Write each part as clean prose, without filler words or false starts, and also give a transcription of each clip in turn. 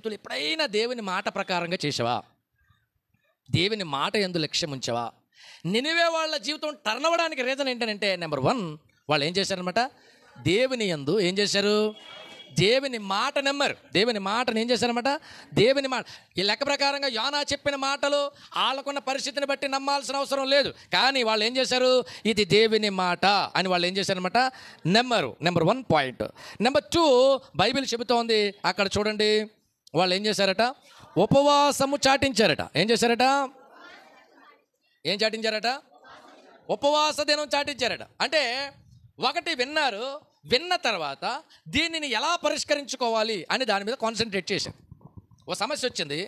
జీవితంలో ఎప్పుడైనా దేవుని మాట ప్రకారంగా చేసావా? దేవుని మాట యందు లక్ష్యం ఉంచావా? నినివే వాళ్ళ జీవితం టర్న్ అవ్వడానికి రీజన్ ఏంటంటే, నెంబర్ 1, వాళ్ళు ఏం చేశారనమాట? దేవుని యందు ఏం చేశారు? దేవుని మాట నమ్మారు. దేవుని మాటను ఏం చేశారనమాట? దేవుని మాట. ఈ లెక్క ప్రకారంగా యోనా చెప్పిన మాటలు వాళ్ళకున్న పరిస్థితిని బట్టి నమ్మాల్సిన అవసరం లేదు. కానీ వాళ్ళు ఏం చేశారు? ఇది దేవుని మాట అని వాళ్ళు ఏం చేశారనమాట? నమ్మారు. Number 1 point. నెంబర్ 2, బైబిల్ చెబుతోంది అక్కడ చూడండి, వాళ్ళు ఏం చేశారట? ఉపవాసము చాటించారట. ఏం చేశారట? ఏం చాటించారట? ఉపవాస దినం చాటించారట. అంటే ఒకటి విన్నారు, విన్న తర్వాత దీనిని ఎలా పరిష్కరించుకోవాలి అని దాని మీద కాన్సన్ట్రేట్ చేశారు. ఓ సమస్య వచ్చింది,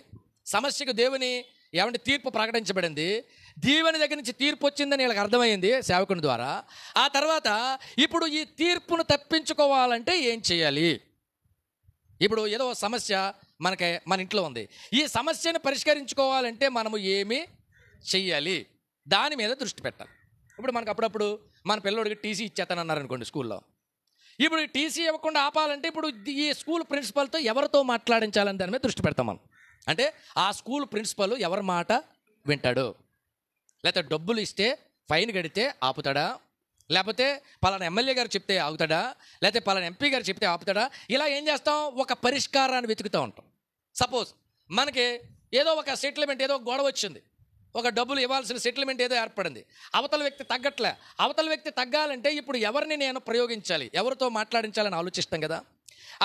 సమస్యకు దేవుని తీర్పు ప్రకటించబడింది. దేవుని దగ్గర నుంచి తీర్పు వచ్చిందని వీళ్ళకి అర్థమైంది సేవకుని ద్వారా. ఆ తర్వాత ఇప్పుడు ఈ తీర్పును తప్పించుకోవాలంటే ఏం చేయాలి? ఇప్పుడు ఏదో సమస్య మన ఇంట్లో ఉంది. ఈ సమస్యను పరిష్కరించుకోవాలంటే మనము ఏమి చెయ్యాలి? దాని మీద దృష్టి పెట్టాలి. ఇప్పుడు మనకు అప్పుడప్పుడు మన పిల్లోడికి టీసీ ఇచ్చేస్తానన్నారు అనుకోండి స్కూల్లో. ఇప్పుడు ఈ టీసీ ఇవ్వకుండా ఆపాలంటే ఇప్పుడు ఈ స్కూల్ ప్రిన్సిపల్తో ఎవరితో మాట్లాడించాలని దాని మీద దృష్టి పెడతాం మనం. అంటే ఆ స్కూల్ ప్రిన్సిపల్ ఎవరి మాట వింటాడు? లేకపోతే డబ్బులు ఇస్తే ఫైన్ కడితే ఆపుతాడా? లేకపోతే పలానా ఎమ్మెల్యే గారు చెప్తే ఆగుతాడా? లేకపోతే పలానా ఎంపీ గారు చెప్తే ఆపుతాడా? ఇలా ఏం చేస్తాం? ఒక పరిష్కారాన్ని వెతుకుతూ ఉంటాం. సపోజ్ మనకి ఏదో ఒక సెటిల్మెంట్, ఏదో గొడవ వచ్చింది, ఒక డబ్బులు ఇవ్వాల్సిన సెటిల్మెంట్ ఏదో ఏర్పడింది, అవతల వ్యక్తి తగ్గట్లే. అవతల వ్యక్తి తగ్గాలంటే ఇప్పుడు ఎవరిని నేను ప్రయోగించాలి, ఎవరితో మాట్లాడించాలని ఆలోచిస్తాం కదా.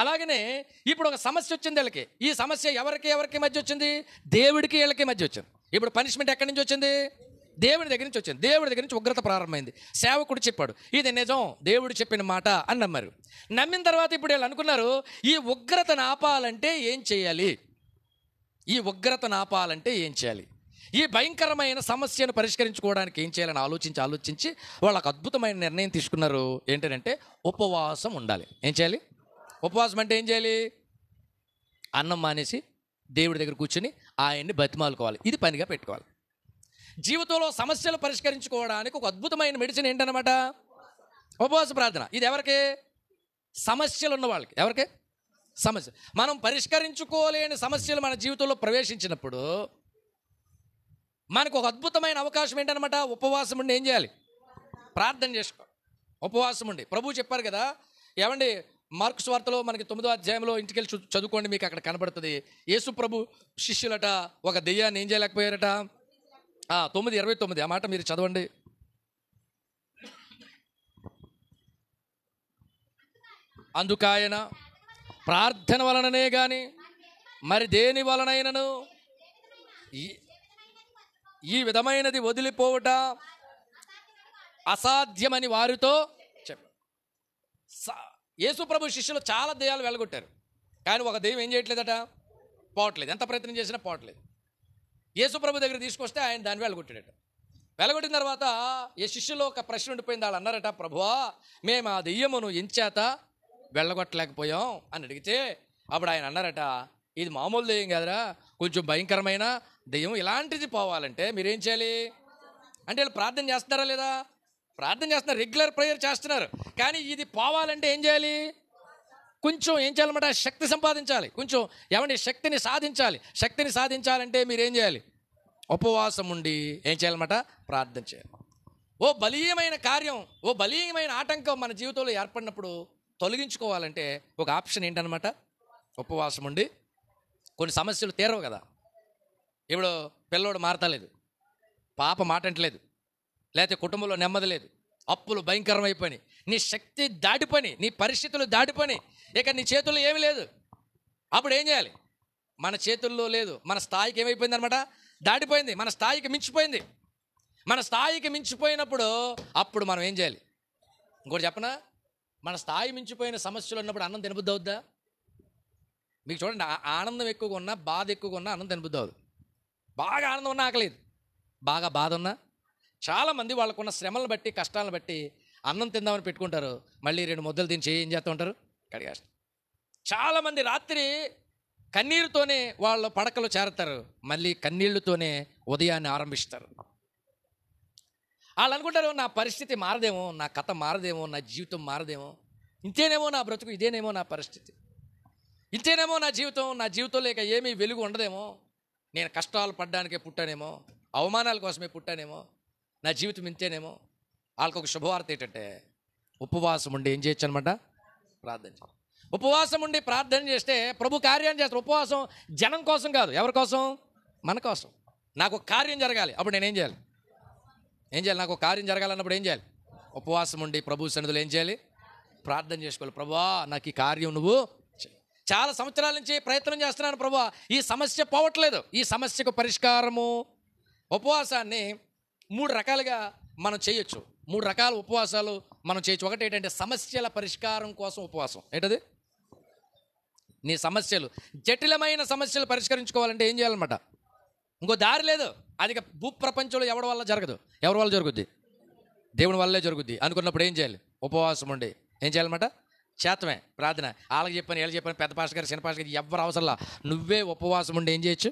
అలాగనే ఇప్పుడు ఒక సమస్య వచ్చింది వీళ్ళకి. ఈ సమస్య ఎవరికి మధ్య వచ్చింది? దేవుడికి వీళ్ళకి మధ్య వచ్చింది. ఇప్పుడు పనిష్మెంట్ ఎక్కడి నుంచి వచ్చింది? దేవుడి దగ్గర నుంచి వచ్చింది. దేవుడి దగ్గర నుంచి ఉగ్రత ప్రారంభమైంది. సేవకుడు చెప్పాడు, ఇది నిజం, దేవుడు చెప్పిన మాట అని నమ్మారు. నమ్మిన తర్వాత ఇప్పుడు వీళ్ళు అనుకున్నారు, ఈ ఉగ్రతను ఆపాలంటే ఏం చేయాలి? ఈ ఉగ్రతను ఆపాలంటే ఏం చేయాలి? ఈ భయంకరమైన సమస్యను పరిష్కరించుకోవడానికి ఏం చేయాలని ఆలోచించి వాళ్ళకు అద్భుతమైన నిర్ణయం తీసుకున్నారు. ఏంటంటే ఉపవాసం ఉండాలి. ఏం చేయాలి? ఉపవాసం అంటే ఏం చేయాలి? అన్నం మానేసి దేవుడి దగ్గర కూర్చొని ఆయన్ని బతిమాలుకోవాలి. ఇది పనిగా పెట్టుకోవాలి. జీవితంలో సమస్యలు పరిష్కరించుకోవడానికి ఒక అద్భుతమైన మెడిసిన్ ఏంటన్నమాట? ఉపవాస ప్రార్థన. ఇది ఎవరికి? సమస్యలు ఉన్న వాళ్ళకి. ఎవరికి? సమస్య. మనం పరిష్కరించుకోలేని సమస్యలు మన జీవితంలో ప్రవేశించినప్పుడు మనకు ఒక అద్భుతమైన అవకాశం ఏంటనమాట? ఉపవాసం ఉండి ఏం చేయాలి? ప్రార్థన చేసుకో. ఉపవాసం ఉండి ప్రభు చెప్పారు కదా, ఏమండి మార్కు సువార్తలో మనకి 9వ అధ్యాయంలో ఇంటికెళ్ళి చదువుకోండి, మీకు అక్కడ కనబడుతుంది. యేసు ప్రభు శిష్యులట ఒక దెయ్యాన్ని ఏం చేయలేకపోయారట. 9:29 ఆ మాట మీరు చదవండి. అందుకాయన ప్రార్థన వలననే గాని మరి దేని వలనైనను ఈ విధమైనది వదిలిపోవుట అసాధ్యమని వారితో చెప్పారు. యేసు ప్రభు శిష్యులు చాలా దెయ్యాలు వెళ్ళగొట్టారు, కానీ ఒక దెయ్యం ఏం చేయట్లేదట? పోవట్లేదు. ఎంత ప్రయత్నం చేసినా పోవట్లేదు. యేసు ప్రభు దగ్గర తీసుకొస్తే ఆయన దాన్ని వెళ్ళగొట్టాడట. వెళ్ళగొట్టిన తర్వాత ఈ శిష్యులో ఒక ప్రశ్న ఉండిపోయింది. వాళ్ళు అన్నారట, ప్రభువా మేము ఆ దెయ్యమును ఎంచేత వెళ్ళగొట్టలేకపోయాం అని అడిగితే అప్పుడు ఆయన అన్నారట, ఇది మామూలు దెయ్యం కాదురా, కొంచెం భయంకరమైన దెయ్యం. ఇలాంటిది పోవాలంటే మీరేం చేయాలి అంటే, వీళ్ళు ప్రార్థన చేస్తున్నారా లేదా? ప్రార్థన చేస్తున్నారు, రెగ్యులర్ ప్రేయర్ చేస్తున్నారు. కానీ ఇది పోవాలంటే ఏం చేయాలి? కొంచెం ఏం చేయాలన్నమాట? శక్తి సంపాదించాలి. కొంచెం శక్తిని సాధించాలి. శక్తిని సాధించాలంటే మీరేం చేయాలి? ఉపవాసం ఉండి ఏం చేయాలన్నమాట? ప్రార్థన చేయాలి. ఓ బలీయమైన కార్యం, ఓ బలీయమైన ఆటంకం మన జీవితంలో ఏర్పడినప్పుడు తొలగించుకోవాలంటే ఒక ఆప్షన్ ఏంటనమాట? ఉపవాసం ఉండి. కొన్ని సమస్యలు తీరవు కదా. ఇప్పుడు పిల్లోడు మారతలేదు, పాప మాట అంటలేదు, లేకపోతే కుటుంబంలో నెమ్మది లేదు, అప్పులు భయంకరమైపోయి, నీ శక్తి దాటిపోయి, నీ పరిస్థితులు దాటిపోయి, ఇక నీ చేతుల్లో ఏమీ లేదు. అప్పుడు ఏం చేయాలి? మన చేతుల్లో లేదు, మన స్థాయికి ఏమైపోయింది అనమాట? దాటిపోయింది, మన స్థాయికి మించిపోయింది. మన స్థాయికి మించిపోయినప్పుడు అప్పుడు మనం ఏం చేయాలి? ఇంకోటి చెప్పనా? మన స్థాయి మించిపోయిన సమస్యలు ఉన్నప్పుడు అన్నం తినబుద్ధి అవుద్దా? మీకు చూడండి, ఆనందం ఎక్కువగా ఉన్నా, బాధ ఎక్కువగా ఉన్నా అన్నం తినబుద్ధి అవుతుంది. బాగా ఆనందం ఉన్నా ఆకలేదు, బాగా బాధ ఉన్నా. చాలామంది వాళ్ళకున్న శ్రమలను బట్టి, కష్టాలను బట్టి అన్నం తిందామని పెట్టుకుంటారు, మళ్ళీ 2 ముద్దలు తిని ఏం చేస్తూ ఉంటారు? కడిగేస్తారు. చాలామంది రాత్రి కన్నీరుతోనే వాళ్ళ పడకలో చేరతారు, మళ్ళీ కన్నీళ్లతోనే ఉదయాన్ని ఆరంభిస్తారు. వాళ్ళు అనుకుంటారు, నా పరిస్థితి మారదేమో, నా కథ మారదేమో, నా జీవితం మారదేమో, ఇంతేనేమో నా బ్రతుకు, ఇదేనేమో నా పరిస్థితి. ఇంతేనేమో నా జీవితంలో ఇక ఏమీ వెలుగు ఉండదేమో, నేను కష్టాలు పడ్డానికే పుట్టానేమో, అవమానాల కోసమే పుట్టానేమో, నా జీవితం ఇంతేనేమో. వాళ్ళకి ఒక శుభవార్త ఏంటంటే ఉపవాసం ఉండి ఏం చేయొచ్చు అనమాట, ప్రార్థన చేయాలి. ఉపవాసం ఉండి ప్రార్థన చేస్తే ప్రభు కార్యాన్ని చేస్తారు. ఉపవాసం జనం కోసం కాదు, ఎవరి కోసం? మన కోసం. నాకు ఒక కార్యం జరగాలి, అప్పుడు నేనేం చేయాలి? నాకు ఒక కార్యం జరగాలన్నప్పుడు ఏం చేయాలి? ఉపవాసం ఉండి ప్రభు సన్నిధిలో ఏం చేయాలి? ప్రార్థన చేసుకోవాలి. ప్రభువా నాకు ఈ కార్యం నువ్వు చెయ్యి. చాలా సంవత్సరాల నుంచి ప్రయత్నం చేస్తున్నాను ప్రభువా, ఈ సమస్య పోవట్లేదు. ఈ సమస్యకు పరిష్కారము ఉపవాసాన్ని 3 రకాలుగా మనం చేయొచ్చు. 3 రకాల ఉపవాసాలు మనం చేయొచ్చు. ఒకటి ఏంటంటే సమస్యల పరిష్కారం కోసం ఉపవాసం. ఏంటది? నీ సమస్యలు, జటిలమైన సమస్యలు పరిష్కరించుకోవాలంటే ఏం చేయాలన్నమాట? ఇంకో దారి లేదు. అది భూప్రపంచంలో ఎవరి వల్ల జరగదు. ఎవరి వల్ల జరుగుద్ది? దేవుని వల్లే జరుగుద్ది అనుకున్నప్పుడు ఏం చేయాలి? ఉపవాసం ఉండి ఏం చేయాలన్నమాట? చేతమే ప్రార్థన. వాళ్ళకి చెప్పాను, వీళ్ళకి చెప్పాను, పెద్ద పాస్టర్ గారు, చిన్న పాస్టర్ గారు, ఎవరు అవసరంలా నువ్వే ఉపవాసం ఉండి ఏం చేయొచ్చు?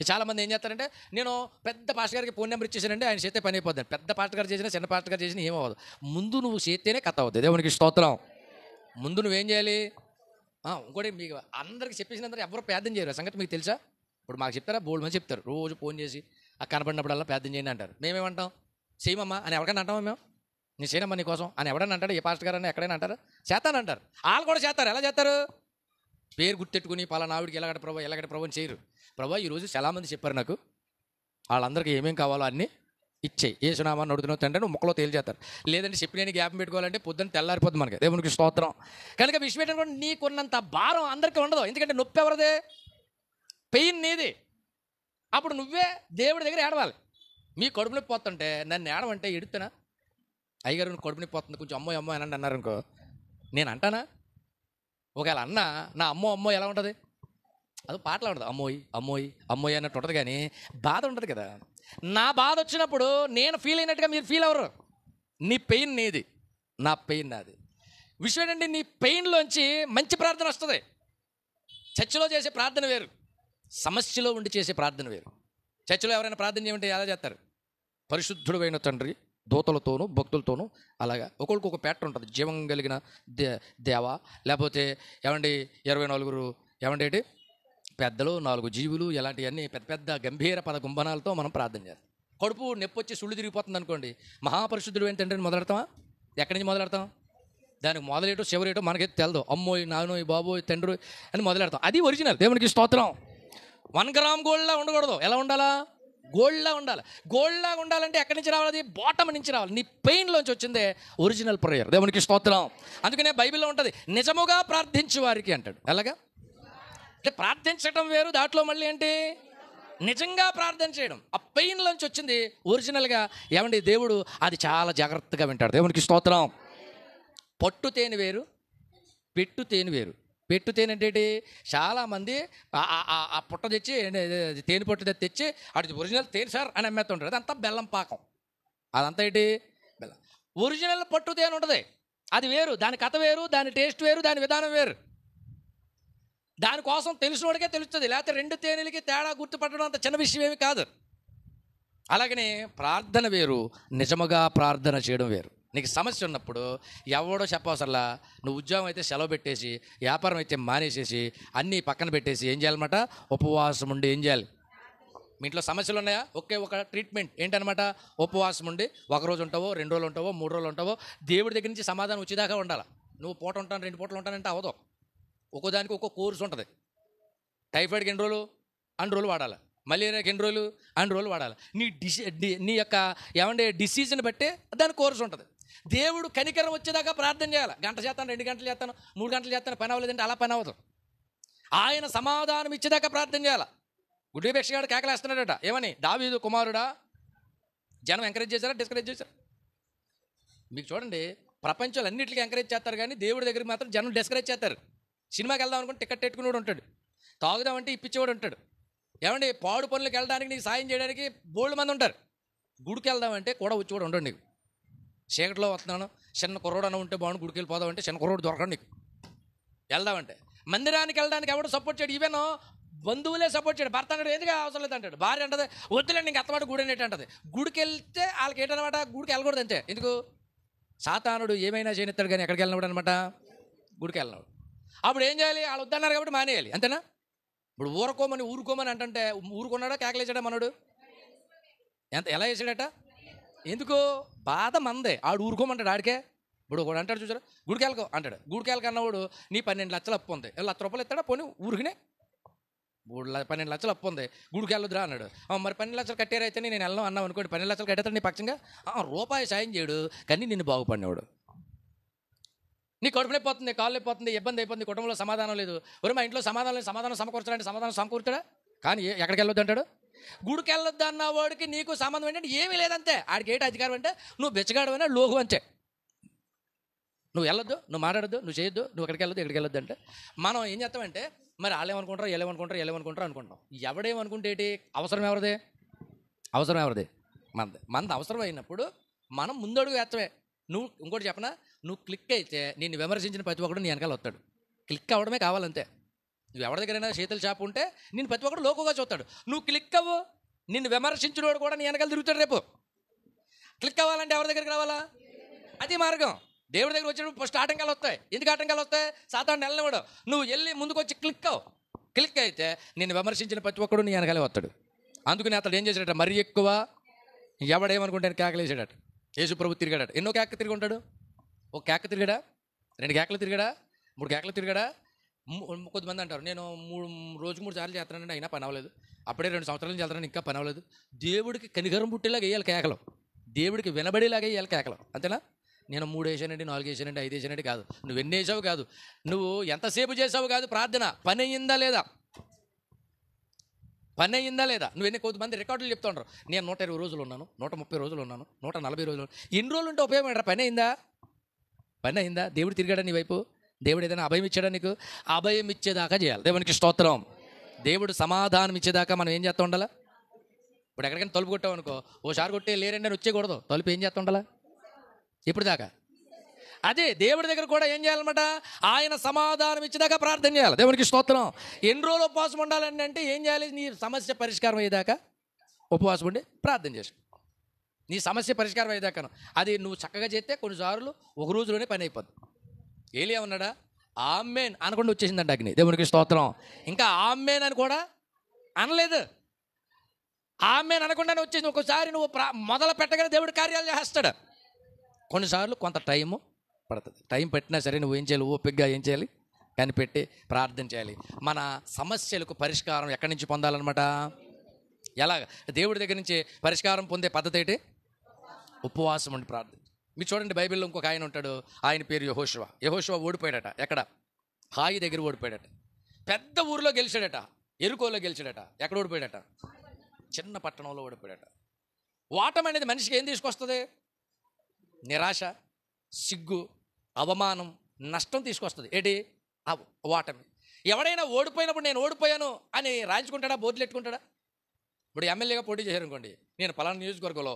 చాలామంది ఏం చేస్తారంటే, నేను పెద్ద పాస్టర్ గారికి ఫోన్ నెంబర్ ఇచ్చేసానంటే ఆయన చేస్తే పని అయిపోద్ది. పెద్ద పాస్టర్ గారు చేసినా చిన్న పాస్టర్ గారు చేసినా ఏమవ్వదు. ముందు నువ్వు చేస్తేనే కథ అవుతుంది. దేవునికి స్తోత్రం. ముందు నువ్వేం చేయాలి? ఇంకోటి మీకు అందరికి చెప్పేసినంత ఎవరు ప్రార్థన చేయరు. సంగతి మీకు తెలుసా? ఇప్పుడు మాకు చెప్తారా? బోల్డ్ మంది చెప్తారు. రోజు ఫోన్ చేసి ఆ కనపడినప్పుడల్లా ప్రార్థన చేయండి అంటారు. మేమేమంటాం? చేయమమ్మా అని ఎవరికైనా అంటామా? మేము నీ చేయనమ్మా నీ కోసం అని ఎవడైనా అంటాడు? ఏ పాస్టర్ గారు అని ఎక్కడైనా అంటారు? చేస్తానంటారు. వాళ్ళు కూడా చేస్తారు. ఎలా చేస్తారు? పేరు గుర్తెట్టుకుని పలానావిడికి ఎలాగట ప్రభు అని చేయరు. ప్రభు ఈరోజు చాలామంది చెప్పారు నాకు, వాళ్ళందరికీ ఏమేం కావాలో అన్నీ ఇచ్చేయి, ఏ సునామాన్ని అడుగుతున్నావు తండ్రి నువ్వు ముక్కలో తేల్చేస్తారు. లేదంటే చెప్పిన జ్ఞాపం పెట్టుకోవాలంటే పొద్దున్న తెల్లారిపోతుంది మనకి. దేవునికి స్తోత్రం. కనుక విషయం ఏంటంటే నీకున్నంత భారం అందరికీ ఉండదు. ఎందుకంటే నొప్పి ఎవరిదే? పెయిన్ నీది. అప్పుడు నువ్వే దేవుడి దగ్గర ఏడవాలి. మీ కడుపు నొప్పి పోతుంటే నన్ను ఏడవంటే ఎడుతున్నా, అయ్యగారు నువ్వు కడుపు నొప్పి పోతుంది కొంచెం అమ్మో అని అన్నారు అనుకో, నేను అంటానా? ఒకవేళ అన్నా నా అమ్మో ఎలా ఉంటుంది? అది పాటలా ఉంటుంది, అమ్మోయి అన్నట్టు ఉంటుంది, కానీ బాధ ఉంటుంది కదా. నా బాధ వచ్చినప్పుడు నేను ఫీల్ అయినట్టుగా మీరు ఫీల్ అవ్వరు. నీ పెయిన్ నీది, నా పెయిన్ నాది. విషయం ఏంటంటే నీ పెయిన్లోంచి మంచి ప్రార్థన వస్తుంది. చర్చిలో చేసే ప్రార్థన వేరు, సమస్యలో ఉండి చేసే ప్రార్థన వేరు. చర్చిలో ఎవరైనా ప్రార్థన చేయమంటే ఎలా చేస్తారు? పరిశుద్ధుడు అయిన తండ్రి దూతలతోనూ భక్తులతోనూ అలాగా ఒకరికి ఒక ప్యాటర్న్ ఉంటుంది. జీవం కలిగిన దేవా, లేకపోతే ఏమండి 24 ఏమండి పెద్దలు 4 జీవులు, ఇలాంటివన్నీ పెద్ద పెద్ద గంభీర పద గుంభనాలతో మనం ప్రార్థన చేస్తాం. కడుపు నొప్పి వచ్చి సుళ్ళు తిరిగిపోతుంది అనుకోండి, మహాపరిశుద్ధుడు ఏంటంటే మొదలెడతామా? ఎక్కడి నుంచి మొదలెడతాం? దానికి మొదలేటో చివరేటో మనకైతే తెలదు. అమ్మోయ్ నానోయ్ బాబోయ్ తండ్రి అని మొదలెడతాం. అది ఒరిజినల్. దేవునికి స్తోత్రం. 1 గ్రామ్ గోల్డ్లా ఉండకూడదు. ఎలా ఉండాలా? గోల్డ్లా ఉండాలి. గోల్డ్లా ఉండాలంటే ఎక్కడి నుంచి రావాలి? బాటమ్ నుంచి రావాలి. నీ పెయిన్లోంచి వచ్చిందే ఒరిజినల్ ప్రేయర్. దేవునికి స్తోత్రం. అందుకనే బైబిల్లో ఉంటుంది, నిజముగా ప్రార్థించు వారికి అంటాడు. ఎలాగా అంటే ప్రార్థించడం వేరు, దాంట్లో మళ్ళీ ఏంటి? నిజంగా ప్రార్థన చేయడం. ఆ పెయిన్లోంచి వచ్చింది ఒరిజినల్గా ఏమండి దేవుడు అది చాలా జాగ్రత్తగా వింటాడు. దేవునికి స్తోత్రం. పట్టు తేనె వేరు, పెట్టు తేనె వేరు. పెట్టు తేనె అంటే చాలామంది ఆ పుట్ట తెచ్చి తేనె పొట్టు తెచ్చి అది ఒరిజినల్ తేనె సార్ అని అమ్మేస్తుంటారు. అదంతా బెల్లం పాకం. అదంతా ఏంటి? బెల్లం. ఒరిజినల్ పట్టు తేనె ఉంటుంది, అది వేరు. దాని కథ వేరు, దాని టేస్ట్ వేరు, దాని విధానం వేరు. దానికోసం తెలిసినోడికే తెలుస్తుంది. లేకపోతే 2 తేనెలకి తేడా గుర్తుపట్టడం అంత చిన్న విషయం ఏమి కాదు. అలాగనే ప్రార్థన వేరు, నిజముగా ప్రార్థన చేయడం వేరు. నీకు సమస్య ఉన్నప్పుడు ఎవడో చెప్పవసరలా, నువ్వు ఉద్యోగం అయితే సెలవు పెట్టేసి, వ్యాపారం అయితే మానేసేసి, అన్నీ పక్కన పెట్టేసి ఏం చేయాలన్నమాట? ఉపవాసం ఉండి ఏం చేయాలి? మీ ఇంట్లో సమస్యలు ఉన్నాయా? ఒకే ఒక ట్రీట్మెంట్ ఏంటనమాట? ఉపవాసం ఉండి 1 రోజు ఉంటావో, 2 రోజులు ఉంటావో, 3 రోజులు ఉంటావో, దేవుడి దగ్గర నుంచి సమాధానం వచ్చేదాకా ఉండాలి. నువ్వు పూట ఉంటాను 2 పూటలు ఉంటానంటే అవదు. ఒక్కో దానికి ఒక్కో కోర్సు ఉంటుంది. టైఫాయిడ్కి ఎన్ని రోజులు? అన్ని రోజులు వాడాలి. మలేరియాకి ఎన్ని రోజులు? అన్ని రోజులు వాడాలి. నీ యొక్క ఏమంటే డిసీజ్ని బట్టే దాని కోర్సు ఉంటుంది. దేవుడు కనికరం వచ్చేదాకా ప్రార్థన చేయాలి. 1 గంట చేస్తాను, 2 గంటలు చేస్తాను, 3 గంటలు చేస్తాను, పని అవ్వలేదంటే అలా పని అవ్వదు. ఆయన సమాధానం ఇచ్చేదాకా ప్రార్థన చేయాలి. గుడ్డి భిక్షగాడు కేకలేస్తున్నాడట, ఏమని? దావీదు కుమారుడా. జనం ఎంకరేజ్ చేశారా, డిస్కరేజ్ చేశారు? మీకు చూడండి, ప్రపంచంలో అన్నింటికి ఎంకరేజ్ చేస్తారు, కానీ దేవుడి దగ్గరికి మాత్రం జనం డిస్కరేజ్ చేస్తారు. సినిమాకి వెళ్దాం అనుకుంటే టికెట్ పెట్టుకునేవాడు ఉంటాడు, తాగుదామంటే ఇప్పించేవాడు ఉంటాడు. ఏమండి పాడు పనులకు వెళ్ళడానికి నీకు సాయం చేయడానికి బోల్డ్ మంది ఉంటారు. గుడికి వెళ్దామంటే కూడా వచ్చేవాడు ఉంటాడు. నీకు చీకట్లో వస్తున్నాను, చిన్న కుర్రోడు ఉంటే బాగుండు, గుడికి వెళ్ళిపోదామంటే చిన్న కుర్రోడు దొరకడు. నీకు వెళ్దామంటే మందిరానికి వెళ్ళడానికి ఎవడు సపోర్ట్ చేయడు, ఈవెన్ బంధువులే సపోర్ట్ చేయడు. భర్త అంటాడు ఏదిగా అవసరం లేదు అంటాడు, భార్య అంటది వద్దులేండి ఇంక అత్తమాట గుడి అనేటి అంటది. గుడికి వెళ్తే వాళ్ళకి ఏంటనమాట, గుడికి వెళ్ళకూడదు అంతే. ఎందుకు? సాతానుడు ఏమైనా చేయనిస్తాడు, కానీ ఎక్కడికి వెళ్ళినప్పుడు అనమాట? గుడికి వెళ్ళినప్పుడు. అప్పుడు ఏం చేయాలి? వాళ్ళు వద్దన్నారు కాబట్టి మానేయాలి, అంతేనా? ఇప్పుడు ఊరుకోమని అంటే ఊరుకున్నాడా కేకలేసాడా మనోడు? ఎలా వేసాడట? ఎందుకు? బాధ మందే. ఆడు ఊరుకోమంటాడు ఆడికే. ఇప్పుడు ఒకడు అంటాడు చూసారా, గుడికెళ్ళకో అంటాడు. గుడికెళ్ళక అన్నవాడు నీ 12 లక్షలు అప్పు ఉంది, ₹1,00,000 ఇస్తాడా? పోనీ ఊరికినే 12 లక్షలు అప్పు ఉంది, గుడికి వెళ్ళొద్దురా అన్నాడు. మరి 12 లక్షలు కట్టారైతే నేను వెళ్ళను అన్నావు అనుకోండి, 12 లక్షలు కట్టేస్తాడు నీ పక్షంగా? రూపాయి సాయం చేయడు, కానీ నిన్ను బాగుపడినవాడు. నీ కడుపు నొప్పిపోతుంది, కాళ్ళు నొప్పిపోతుంది, ఇబ్బంది అయిపోతుంది, కుటుంబంలో సమాధానం లేదు. మా ఇంట్లో సమాధానం సమకూర్చాలంటే సమాధానం సమకూర్చాడా? కానీ ఎక్కడికి వెళ్ళొద్దు అంటాడు? గుడికి వెళ్ళొద్దు అన్న వాడికి నీకు సంబంధం ఏంటంటే ఏమీ లేదంతే. ఆడికి ఏంటి అధికారం అంటే నువ్వు బెచ్చగాడమైనా లోహు అంతే. నువ్వు వెళ్ళొద్దు, నువ్వు మాట్లాడద్దు, నువ్వు చేయొద్దు, నువ్వు ఎక్కడికి వెళ్ళొద్దు, ఎక్కడికి వెళ్ళొద్దు అంటే మనం ఏం చేస్తామంటే మరి వాళ్ళు ఏమనుకుంటారు అనుకుంటాం. ఎవడేమనుకుంటే ఏంటి? అవసరం ఎవరిదే? మనది అవసరం అయినప్పుడు మనం ముందడుగు వేస్తమే. నువ్వు ఇంకోటి చెప్పనా, నువ్వు క్లిక్ అయితే నిన్ను విమర్శించిన ప్రతి ఒక్కడు నీ వెనకాల వస్తాడు. క్లిక్ అవ్వడమే కావాలంతే. నువ్వు ఎవరి దగ్గరైనా చేతుల షాపు ఉంటే నిన్ను ప్రతి ఒక్కడు లోకుగా చూస్తాడు. నువ్వు క్లిక్ అవ్వు, నిన్ను విమర్శించినోడు కూడా నీ వెనకాల తిరుగుతాడు రేపు. క్లిక్ అవ్వాలంటే ఎవరి దగ్గరికి రావాలా? అది మార్గం. దేవుడి దగ్గర వచ్చినప్పుడు ఫస్ట్ ఆటంకాలు వస్తాయి. ఎందుకు ఆటంకాలు వస్తాయి? సాతాను వెళ్ళనివాడు. నువ్వు వెళ్ళి ముందుకు వచ్చి క్లిక్ అయితే నిన్ను విమర్శించిన ప్రతి ఒక్కడు నీ వెనకాలే వస్తాడు. అందుకని అతడు ఏం చేశాడట? మరీ ఎక్కువ ఎవడేమనుకుంటే కేకలేసాడట. యేసు ప్రభు తిరిగాడట. ఎన్నో కేక తిరిగి ఉంటాడు? ఒక కేక తిరిగాడా? 2 కేకలు తిరిగాడా? 3 కేకలు తిరిగాడా? కొంతమంది అంటారు నేను 3 సార్లు చేస్తున్నానండి అయినా పని అవ్వలేదు, అప్పుడే 2 సంవత్సరాల నుంచి చేస్తున్నాను ఇంకా పని అవ్వలేదు. దేవుడికి కనికరం పుట్టేలాగా వేయాలి కేకలు, దేవుడికి వినబడేలాగా వేయాలి కేకలు, అంతేనా? నేను 3 వేసానండి, 4 వేసానండి, 5 వేసానండి కాదు. నువ్వు ఎన్ని వేసావు కాదు, నువ్వు ఎంతసేపు చేసావు కాదు. ప్రార్థన పని అయ్యిందా లేదా? నువ్వు కొంతమంది రికార్డులు చెప్తూ ఉంటారు. నేను 120 రోజులు ఉన్నాను, 130 రోజులు ఉన్నాను, 140 రోజులు ఉన్నాను. ఎన్ని రోజులు ఉంటే ఉపయోగం ఏంటరా? పని అయిందా? దేవుడు తిరిగాడా నీ వైపు? దేవుడు ఏదైనా అభయం ఇచ్చాడా నీకు? అభయం ఇచ్చేదాకా చేయాలి. దేవునికి స్తోత్రం. దేవుడు సమాధానం ఇచ్చేదాకా మనం ఏం చేస్తూ ఉండాలా? ఇప్పుడు ఎక్కడికైనా తలుపు కొట్టావు అనుకో, ఓసారి కొట్టే లేరండి అని వచ్చేయకూడదు. తలుపు ఏం చేస్తూ ఉండాలా? ఇప్పుడు దాకా అదే దేవుడి దగ్గర కూడా ఏం చేయాలన్నమాట? ఆయన సమాధానం ఇచ్చేదాకా ప్రార్థన చేయాలి. దేవునికి స్తోత్రం. ఎన్ని రోజులు ఉపవాసం ఉండాలండి అంటే ఏం చేయాలి? నీ సమస్య పరిష్కారం అయ్యేదాకా ఉపవాసం ఉండి ప్రార్థన చేసి నీ సమస్య పరిష్కారం అయ్యేదాకాను. అది నువ్వు చక్కగా చేస్తే కొన్నిసార్లు ఒక రోజులోనే పని అయిపోద్ది. ఏలియా ఉన్నాడా? ఆమేన్ అనకుండా వచ్చేసిందంట అగ్ని. దేవునికి స్తోత్రం. ఇంకా ఆమేన్ అని కూడా అనలేదు. ఆమేన్ అనకుండానే వచ్చేసింది. ఒక్కోసారి నువ్వు మొదలు పెట్టగానే దేవుడు కార్యాలు చేస్తాడు. కొన్నిసార్లు కొంత టైము పడుతుంది. టైం పెట్టినా సరే నువ్వు ఏం చేయాలి? ఓపికగా ఏం చేయాలి? కానీ పెట్టి ప్రార్థన చేయాలి. మన సమస్యలకు పరిష్కారం ఎక్కడి నుంచి పొందాలన్నమాట? ఎలాగ? దేవుడి దగ్గర నుంచి పరిష్కారం పొందే పద్ధతి ఏంటి? ఉపవాసం ఉండి ప్రార్థన. మీరు చూడండి, బైబిల్లో ఇంకొక ఆయన ఉంటాడు. ఆయన పేరు యెహోషువ ఓడిపోయాడట. ఎక్కడ? హాయి దగ్గర ఓడిపోయాడట. పెద్ద ఊరిలో గెలిచాడట, ఎరుకోలో గెలిచాడట. ఎక్కడ ఓడిపోయాడట? చిన్న పట్టణంలో ఓడిపోయాడట. ఓటమి అనేది మనిషికి ఏం తీసుకొస్తుంది? నిరాశ, సిగ్గు, అవమానం, నష్టం తీసుకొస్తుంది. ఏంటి? ఓటమి. ఎవడైనా ఓడిపోయినప్పుడు నేను ఓడిపోయాను అని రాయించుకుంటాడా? బోర్డులు ఎట్టుకుంటాడా? ఇప్పుడు ఎమ్మెల్యేగా పోటీ చేశారు అనుకోండి, నేను పలానా నియోజకవర్గంలో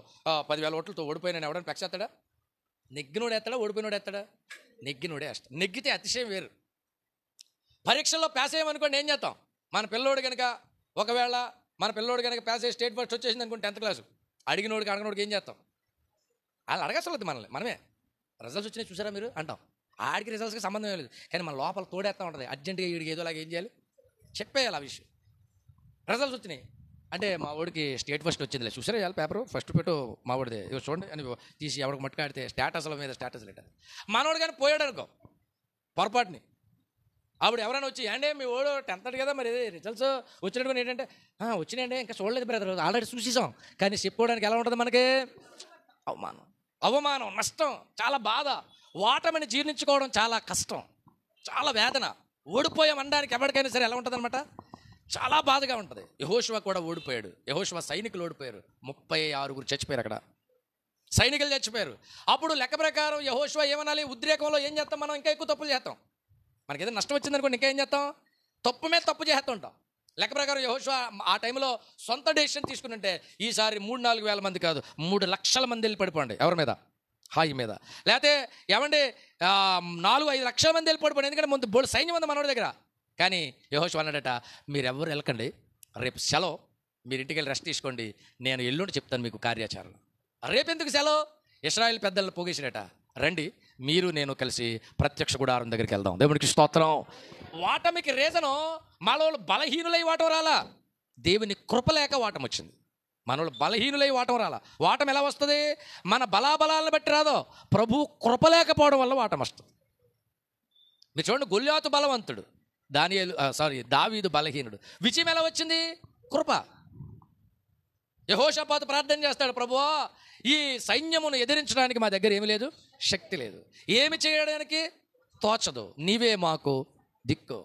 10,000 ఓట్లతో ఓడిపోయానని ఎవడైనా పెక్సేస్తాడా? నెగ్గినోడు ఎత్తాడా? ఓడిపోయినోడు ఎత్తాడా? నెగ్గినోడే వేస్తాడు. నెగ్గితే అతిశయం వేరు. పరీక్షల్లో పాస్ అయ్యామనుకోండి, ఏం చేస్తాం? మన పిల్లోడు కనుక ఒకవేళ పాస్ అయ్యి స్టేట్ ఫస్ట్ వచ్చేసింది అనుకోండి, 10th క్లాసు, అడగనోడికి ఏం చేస్తాం? వాళ్ళు అడగసలేదు మనల్ని, మనమే రిజల్ట్స్ వచ్చినాయి చూసారా మీరు అంటాం. ఆడికి రిజల్ట్స్కి సంబంధం లేదు, కానీ మన లోపల తోడేస్తూ ఉంటుంది. అర్జెంటుగా వీడికి ఏదోలాగా ఏం చేయాలి? చెప్పేయాలి ఆ విషయం. రిజల్ట్స్ వచ్చినాయి అంటే మా వాడికి స్టేట్ ఫస్ట్ వచ్చిందిలే, చూసారా ఇవాళ పేపరు ఫస్ట్ పెట్టు మా వాడిదే, ఇవి చూడండి అని తీసి ఎవరికి మట్టుకాడితే స్టేటస్ల మీద స్టేటస్ లెటర్. మనోడు కానీ పోయాడు అనుకో పొరపాటుని, అప్పుడు ఎవరైనా వచ్చి అంటే మీ వాడు 10th కదా మరి రిజల్ట్స్ వచ్చినట్టు ఏంటంటే వచ్చినాయండి ఇంకా చూడలేదు బ్రదర్, ఆల్రెడీ చూసేసాం. కానీ చెప్పుకోవడానికి ఎలా ఉంటుంది మనకి? అవమానం, నష్టం, చాలా బాధ. ఓటమిని జీర్ణించుకోవడం చాలా కష్టం, చాలా వేదన. ఓడిపోయాం అనడానికి ఎవరికైనా సరే ఎలా ఉంటుంది అనమాట? చాలా బాధగా ఉంటుంది. యెహోషువ కూడా ఓడిపోయాడు. యెహోషువ సైనికులు ఓడిపోయారు. 36 చచ్చిపోయారు. అక్కడ సైనికులు చచ్చిపోయారు. అప్పుడు లెక్క ప్రకారం యెహోషువ ఏమనాలి? ఉద్రేకంలో ఏం చేస్తాం మనం? ఇంకా ఎక్కువ తప్పులు చేస్తాం. మనకి ఏదైనా నష్టం వచ్చిందనుకోండి, ఇంకా ఏం చేస్తాం? తప్పు మీద తప్పు చేస్తూ ఉంటాం. లెక్క ప్రకారం యెహోషువ ఆ టైంలో సొంత డెసిషన్ తీసుకుని ఈసారి 3-4 వేల మంది కాదు 3 లక్షల మంది వెళ్ళి పడిపోండి. ఎవరి మీద? హాయి మీద. లేకపోతే ఏమండి 4-5 లక్షల మంది వెళ్ళి పడిపోండి. ఎందుకంటే ముందు బోల్డ్ సైన్యం ఉంది మనోడి దగ్గర. కానీ యెహోషువ అన్నాడట, మీరెవ్వరు వెళ్ళకండి, రేపు సెలవు, మీరు ఇంటికి వెళ్ళి రెస్ట్ తీసుకోండి, నేను ఎల్లుండి చెప్తాను మీకు కార్యాచరణ. రేపెందుకు సెలవు? ఇశ్రాయేల్ పెద్దలను పోగేసాడట, రండి మీరు నేను కలిసి ప్రత్యక్ష గుడారం దగ్గరికి వెళ్దాం. దేవునికి స్తోత్రం. వాటమికి రీజను మనోళ్ళు బలహీనులై వాటం రాలా, దేవుని కృపలేక వాటం వచ్చింది. మనోళ్ళు బలహీనులై వాటం రాలా. వాటం ఎలా వస్తుంది? మన బలాబలాలను బట్టి రాదో, ప్రభు కృపలేకపోవడం వల్ల వాటం వస్తుంది. మీరు చూడండి, గొల్యాతు బలవంతుడు, దావీదు బలహీనుడు. విజయం ఎలా వచ్చింది? కృప. యెహోషాపాతు ప్రార్థన చేస్తాడు, ప్రభువా ఈ సైన్యమును ఎదిరించడానికి మా దగ్గర ఏమి లేదు, శక్తి లేదు, ఏమి చేయడానికి తోచదు, నీవే మాకు దిక్కు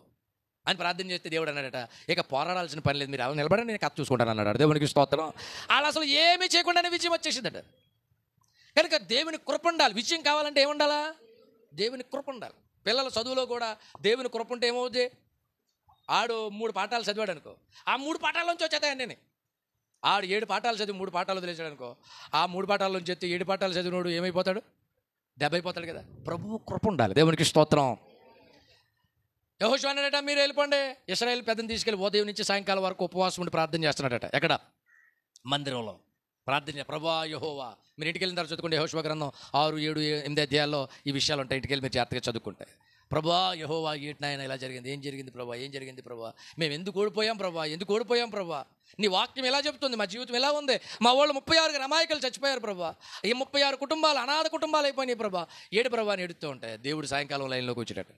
అని ప్రార్థన చేస్తే దేవుడు అన్నాడట, ఇక పోరాడాల్సిన పని లేదు, మీరు అలా నిలబడండి, నేను కథ చూసుకుంటాను అన్నాడు. దేవునికి స్తోత్రం. అలా అసలు ఏమీ చేయకుండానే విజయం వచ్చేసిందట. కనుక దేవుని కృప ఉండాలి. విజయం కావాలంటే ఏముండాలా? దేవుని కృప ఉండాలి. పిల్లల చదువులో కూడా దేవుని కృప ఉంటే ఏమవుతుంది? ఆడు 3 పాఠాలు చదివాడు అనుకో, ఆ 3 పాఠాల నుంచి వచ్చేతాయండి నేను. ఆడు 7 పాఠాలు చదివి 3 పాఠాలు వదిలేసాడు అనుకో, ఆ 3 పాఠాల నుంచి ఎత్తి 7 పాఠాలు చదివినోడు ఏమైపోతాడు? దెబ్బైపోతాడు కదా. ప్రభువు కృప ఉండాలి. దేవునికి స్తోత్రం. యెహోషువ అన్నాడట, మీరు వెళ్ళిపోండి, ఇశ్రాయేలు పెద్దని తీసుకెళ్ళి ఉదయం నుంచి సాయంకాలం వరకు ఉపవాసం ఉండి ప్రార్థన చేస్తున్నాడట. ఎక్కడ? మందిరంలో ప్రార్థన. ప్రభువా యెహోవా, మీరు ఇంటికి వెళ్ళిన తర్వాత చదువుకుంటే యెహోషువ గ్రంథం 6, 7, 8 అధ్యాయాల్లో ఈ విషయాలు ఉంటాయి. ఇంటికి వెళ్ళి మీరు జాగ్రత్తగా చదువుకుంటే, ప్రభువా యెహోవా ఏంటినాయన ఇలా జరిగింది, ఏం జరిగింది ప్రభువా, ఏం జరిగింది ప్రభువా, మేము ఎందుకు ఓడిపోయాం ప్రభువా, ఎందుకు ఓడిపోయాం ప్రభువా, నీ వాక్యం ఎలా చెప్తుంది, మా జీవితం ఎలా ఉంది, మా వాళ్ళు 36 అమాయకులు చచ్చిపోయారు ప్రభువా, ఈ 36 కుటుంబాలు అనాథ కుటుంబాలు అయిపోయినాయి ప్రభువా, ఏడు ప్రభువా అని ఎడుతూ ఉంటాయి. దేవుడు సాయంకాలం లైన్లోకి వచ్చేటట్టు,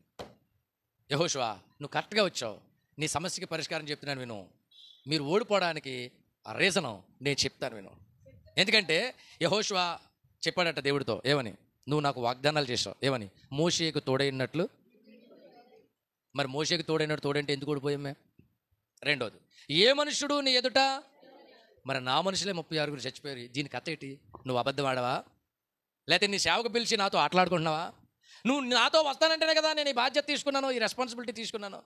యెహోషువ నువ్వు కరెక్ట్గా వచ్చావు, నీ సమస్యకి పరిష్కారం చెప్తున్నాను విను, మీరు ఓడిపోవడానికి ఆ రీజను నేను చెప్తాను విను. ఎందుకంటే యెహోషువ చెప్పాడట దేవుడితో, ఏమని? నువ్వు నాకు వాగ్దానాలు చేసావు, ఏమని? మోషేకు తోడైనట్లు. మరి మోషేకు తోడంటే ఎందుకు ఓడిపోయాం మేము? రెండోది, ఏ మనుషుడు నీ ఎదుట, మరి నా మనుషులే 36 చచ్చిపోయారు, దీని కథ ఏంటి? నువ్వు అబద్ధం ఆడవా, లేకపోతే నీ సేవకు పిలిచి నాతో ఆటలాడుకుంటున్నావా? నువ్వు నాతో వస్తానంటేనే కదా నేను ఈ బాధ్యత తీసుకున్నాను, ఈ రెస్పాన్సిబిలిటీ తీసుకున్నాను.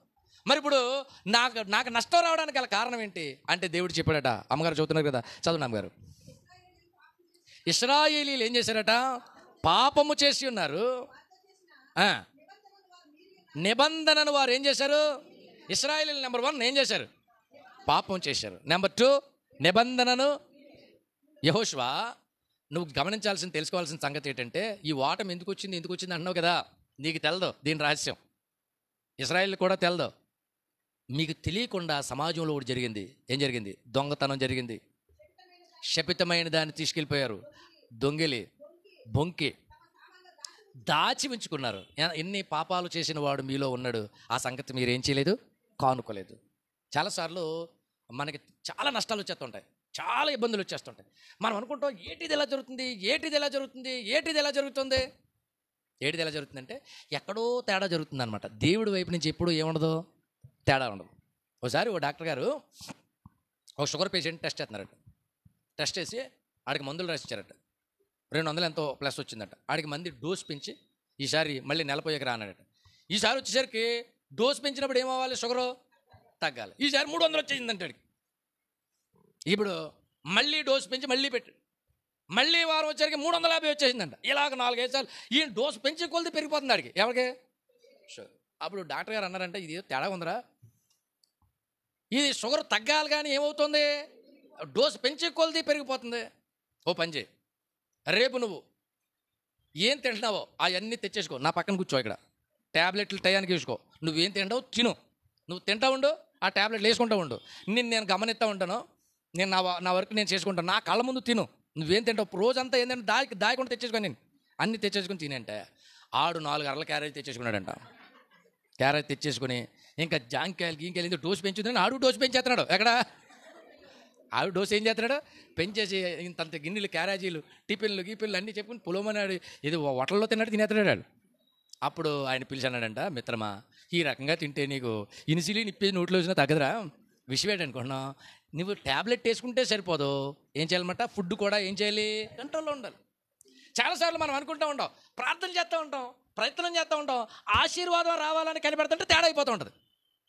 మరి ఇప్పుడు నాకు నష్టం రావడానికి గల కారణం ఏంటి అంటే దేవుడు చెప్పాడట. అమ్మగారు చదువుతున్నారు కదా, చదువు అమ్మగారు. ఇశ్రాయేలీలు ఏం చేశారట? పాపము చేసి ఉన్నారు. నిబంధనను వారు ఏం చేశారు? ఇశ్రాయేలీలు నెంబర్ 1 ఏం చేశారు? పాపం చేశారు. నెంబర్ 2 నిబంధనను. యెహోషువ నువ్వు తెలుసుకోవాల్సిన సంగతి ఏంటంటే, ఈ ఓటమి ఎందుకు వచ్చింది అంటున్నావు కదా, నీకు తెలదు దీని రహస్యం, ఇశ్రాయేలు కూడా తెలదు. మీకు తెలియకుండా సమాజంలో ఒకటి జరిగింది. ఏం జరిగింది? దొంగతనం జరిగింది, శపితమైన దాన్ని తీసుకెళ్ళిపోయారు, దొంగిలి బొంకి దాచి ఉంచుకున్నారు. ఎన్ని పాపాలు చేసిన వాడు మీలో ఉన్నాడు, ఆ సంగతి మీరు ఏం చేయలేదు, కానుకోలేదు. చాలాసార్లు మనకి చాలా నష్టాలు వచ్చేస్తుంటాయి, చాలా ఇబ్బందులు వచ్చేస్తుంటాయి. మనం అనుకుంటాం ఏటిది ఎలా జరుగుతుంది, ఏటిది ఎలా జరుగుతుందంటే ఎక్కడో తేడా జరుగుతుంది అనమాట. దేవుడి వైపు నుంచి ఎప్పుడూ ఏముండదు, తేడా ఉండదు. ఒకసారి ఓ డాక్టర్ గారు ఒక షుగర్ పేషెంట్ టెస్ట్ చేస్తున్నారట. టెస్ట్ చేసి ఆడికి మందులు రాసిచ్చారట. 200 ఎంతో ప్లస్ వచ్చిందట. ఆడికి మంది డోస్ పెంచి ఈసారి మళ్ళీ నెలపోయాక రానాడట. ఈసారి వచ్చేసరికి డోస్ పెంచినప్పుడు ఏమవ్వాలి, షుగరు తగ్గాలి. ఈసారి 300 వచ్చేసిందంటే ఆడికి. ఇప్పుడు మళ్ళీ డోస్ పెంచి మళ్ళీ పెట్టాడు. మళ్ళీ వారం వచ్చేసరికి 350 వచ్చేసిందంట. ఇలాగ 4-5 సార్లు ఈయన డోస్ పెంచి కొలిది పెరిగిపోతుంది ఆడికి. ఎవరికి? షుగర్. అప్పుడు డాక్టర్ గారు అన్నారంటే, ఇది తేడా ఉందిరా, ఇది షుగర్ తగ్గాలి కానీ ఏమవుతుంది, డోస్ పెంచి కొలిది పెరిగిపోతుంది. ఓ పని చేయి, రేపు నువ్వు ఏం తింటున్నావో అవన్నీ తెచ్చేసుకో, నా పక్కన కూర్చో, ఇక్కడ ట్యాబ్లెట్లు టయానికి వేసుకో, నువ్వేం తింటావు తిను, నువ్వు తింటా ఉండు, ఆ ట్యాబ్లెట్లు వేసుకుంటా ఉండు, నేను గమనిస్తూ ఉంటాను, నేను నా వర్క్ నేను చేసుకుంటాను, నా కళ్ళ ముందు తిను, నువ్వేం తింటావు రోజంతా ఏంటంటే దాయకుండా తెచ్చేసుకోని, నేను అన్నీ తెచ్చేసుకుని తినంటే. ఆడు 4 అరల క్యారేజ్ తెచ్చేసుకున్నాడంట. క్యారేజ్ తెచ్చేసుకుని ఇంకా జాంకాయలు గీంకాయలు డోస్ పెంచుతుందని ఆడు డోస్ పెంచేస్తున్నాడు. ఎక్కడ? ఆవిడ డోస్ ఏం చేస్తున్నాడు, పెంచేసి ఇంతంత గిన్నెలు క్యారేజీలు టిఫిన్లు గీపిన్లు అన్నీ చెప్పుకుని పులోమన్నాడు, ఇది హోటల్లో తిన్నట్టు తినేస్తున్నాడు. అప్పుడు ఆయన పిలిచాడంట, మిత్రమా ఈ రకంగా తింటే నీకు ఇన్సులిన్ ఇప్పేసి నోట్లో వచ్చినా తగ్గదురా, విషయం ఏంటనుకుంటున్నావు, నువ్వు ట్యాబ్లెట్ వేసుకుంటే సరిపోదు, ఏం చేయాలన్నమాట, ఫుడ్ కూడా ఏం చేయాలి, కంట్రోల్లో ఉండాలి. చాలాసార్లు మనం అనుకుంటూ ఉంటాం, ప్రార్థన చేస్తూ ఉంటాం, ప్రయత్నం చేస్తూ ఉంటాం, ఆశీర్వాదం రావాలని కనిపెడుతుంటే తేడా అయిపోతూ ఉంటుంది,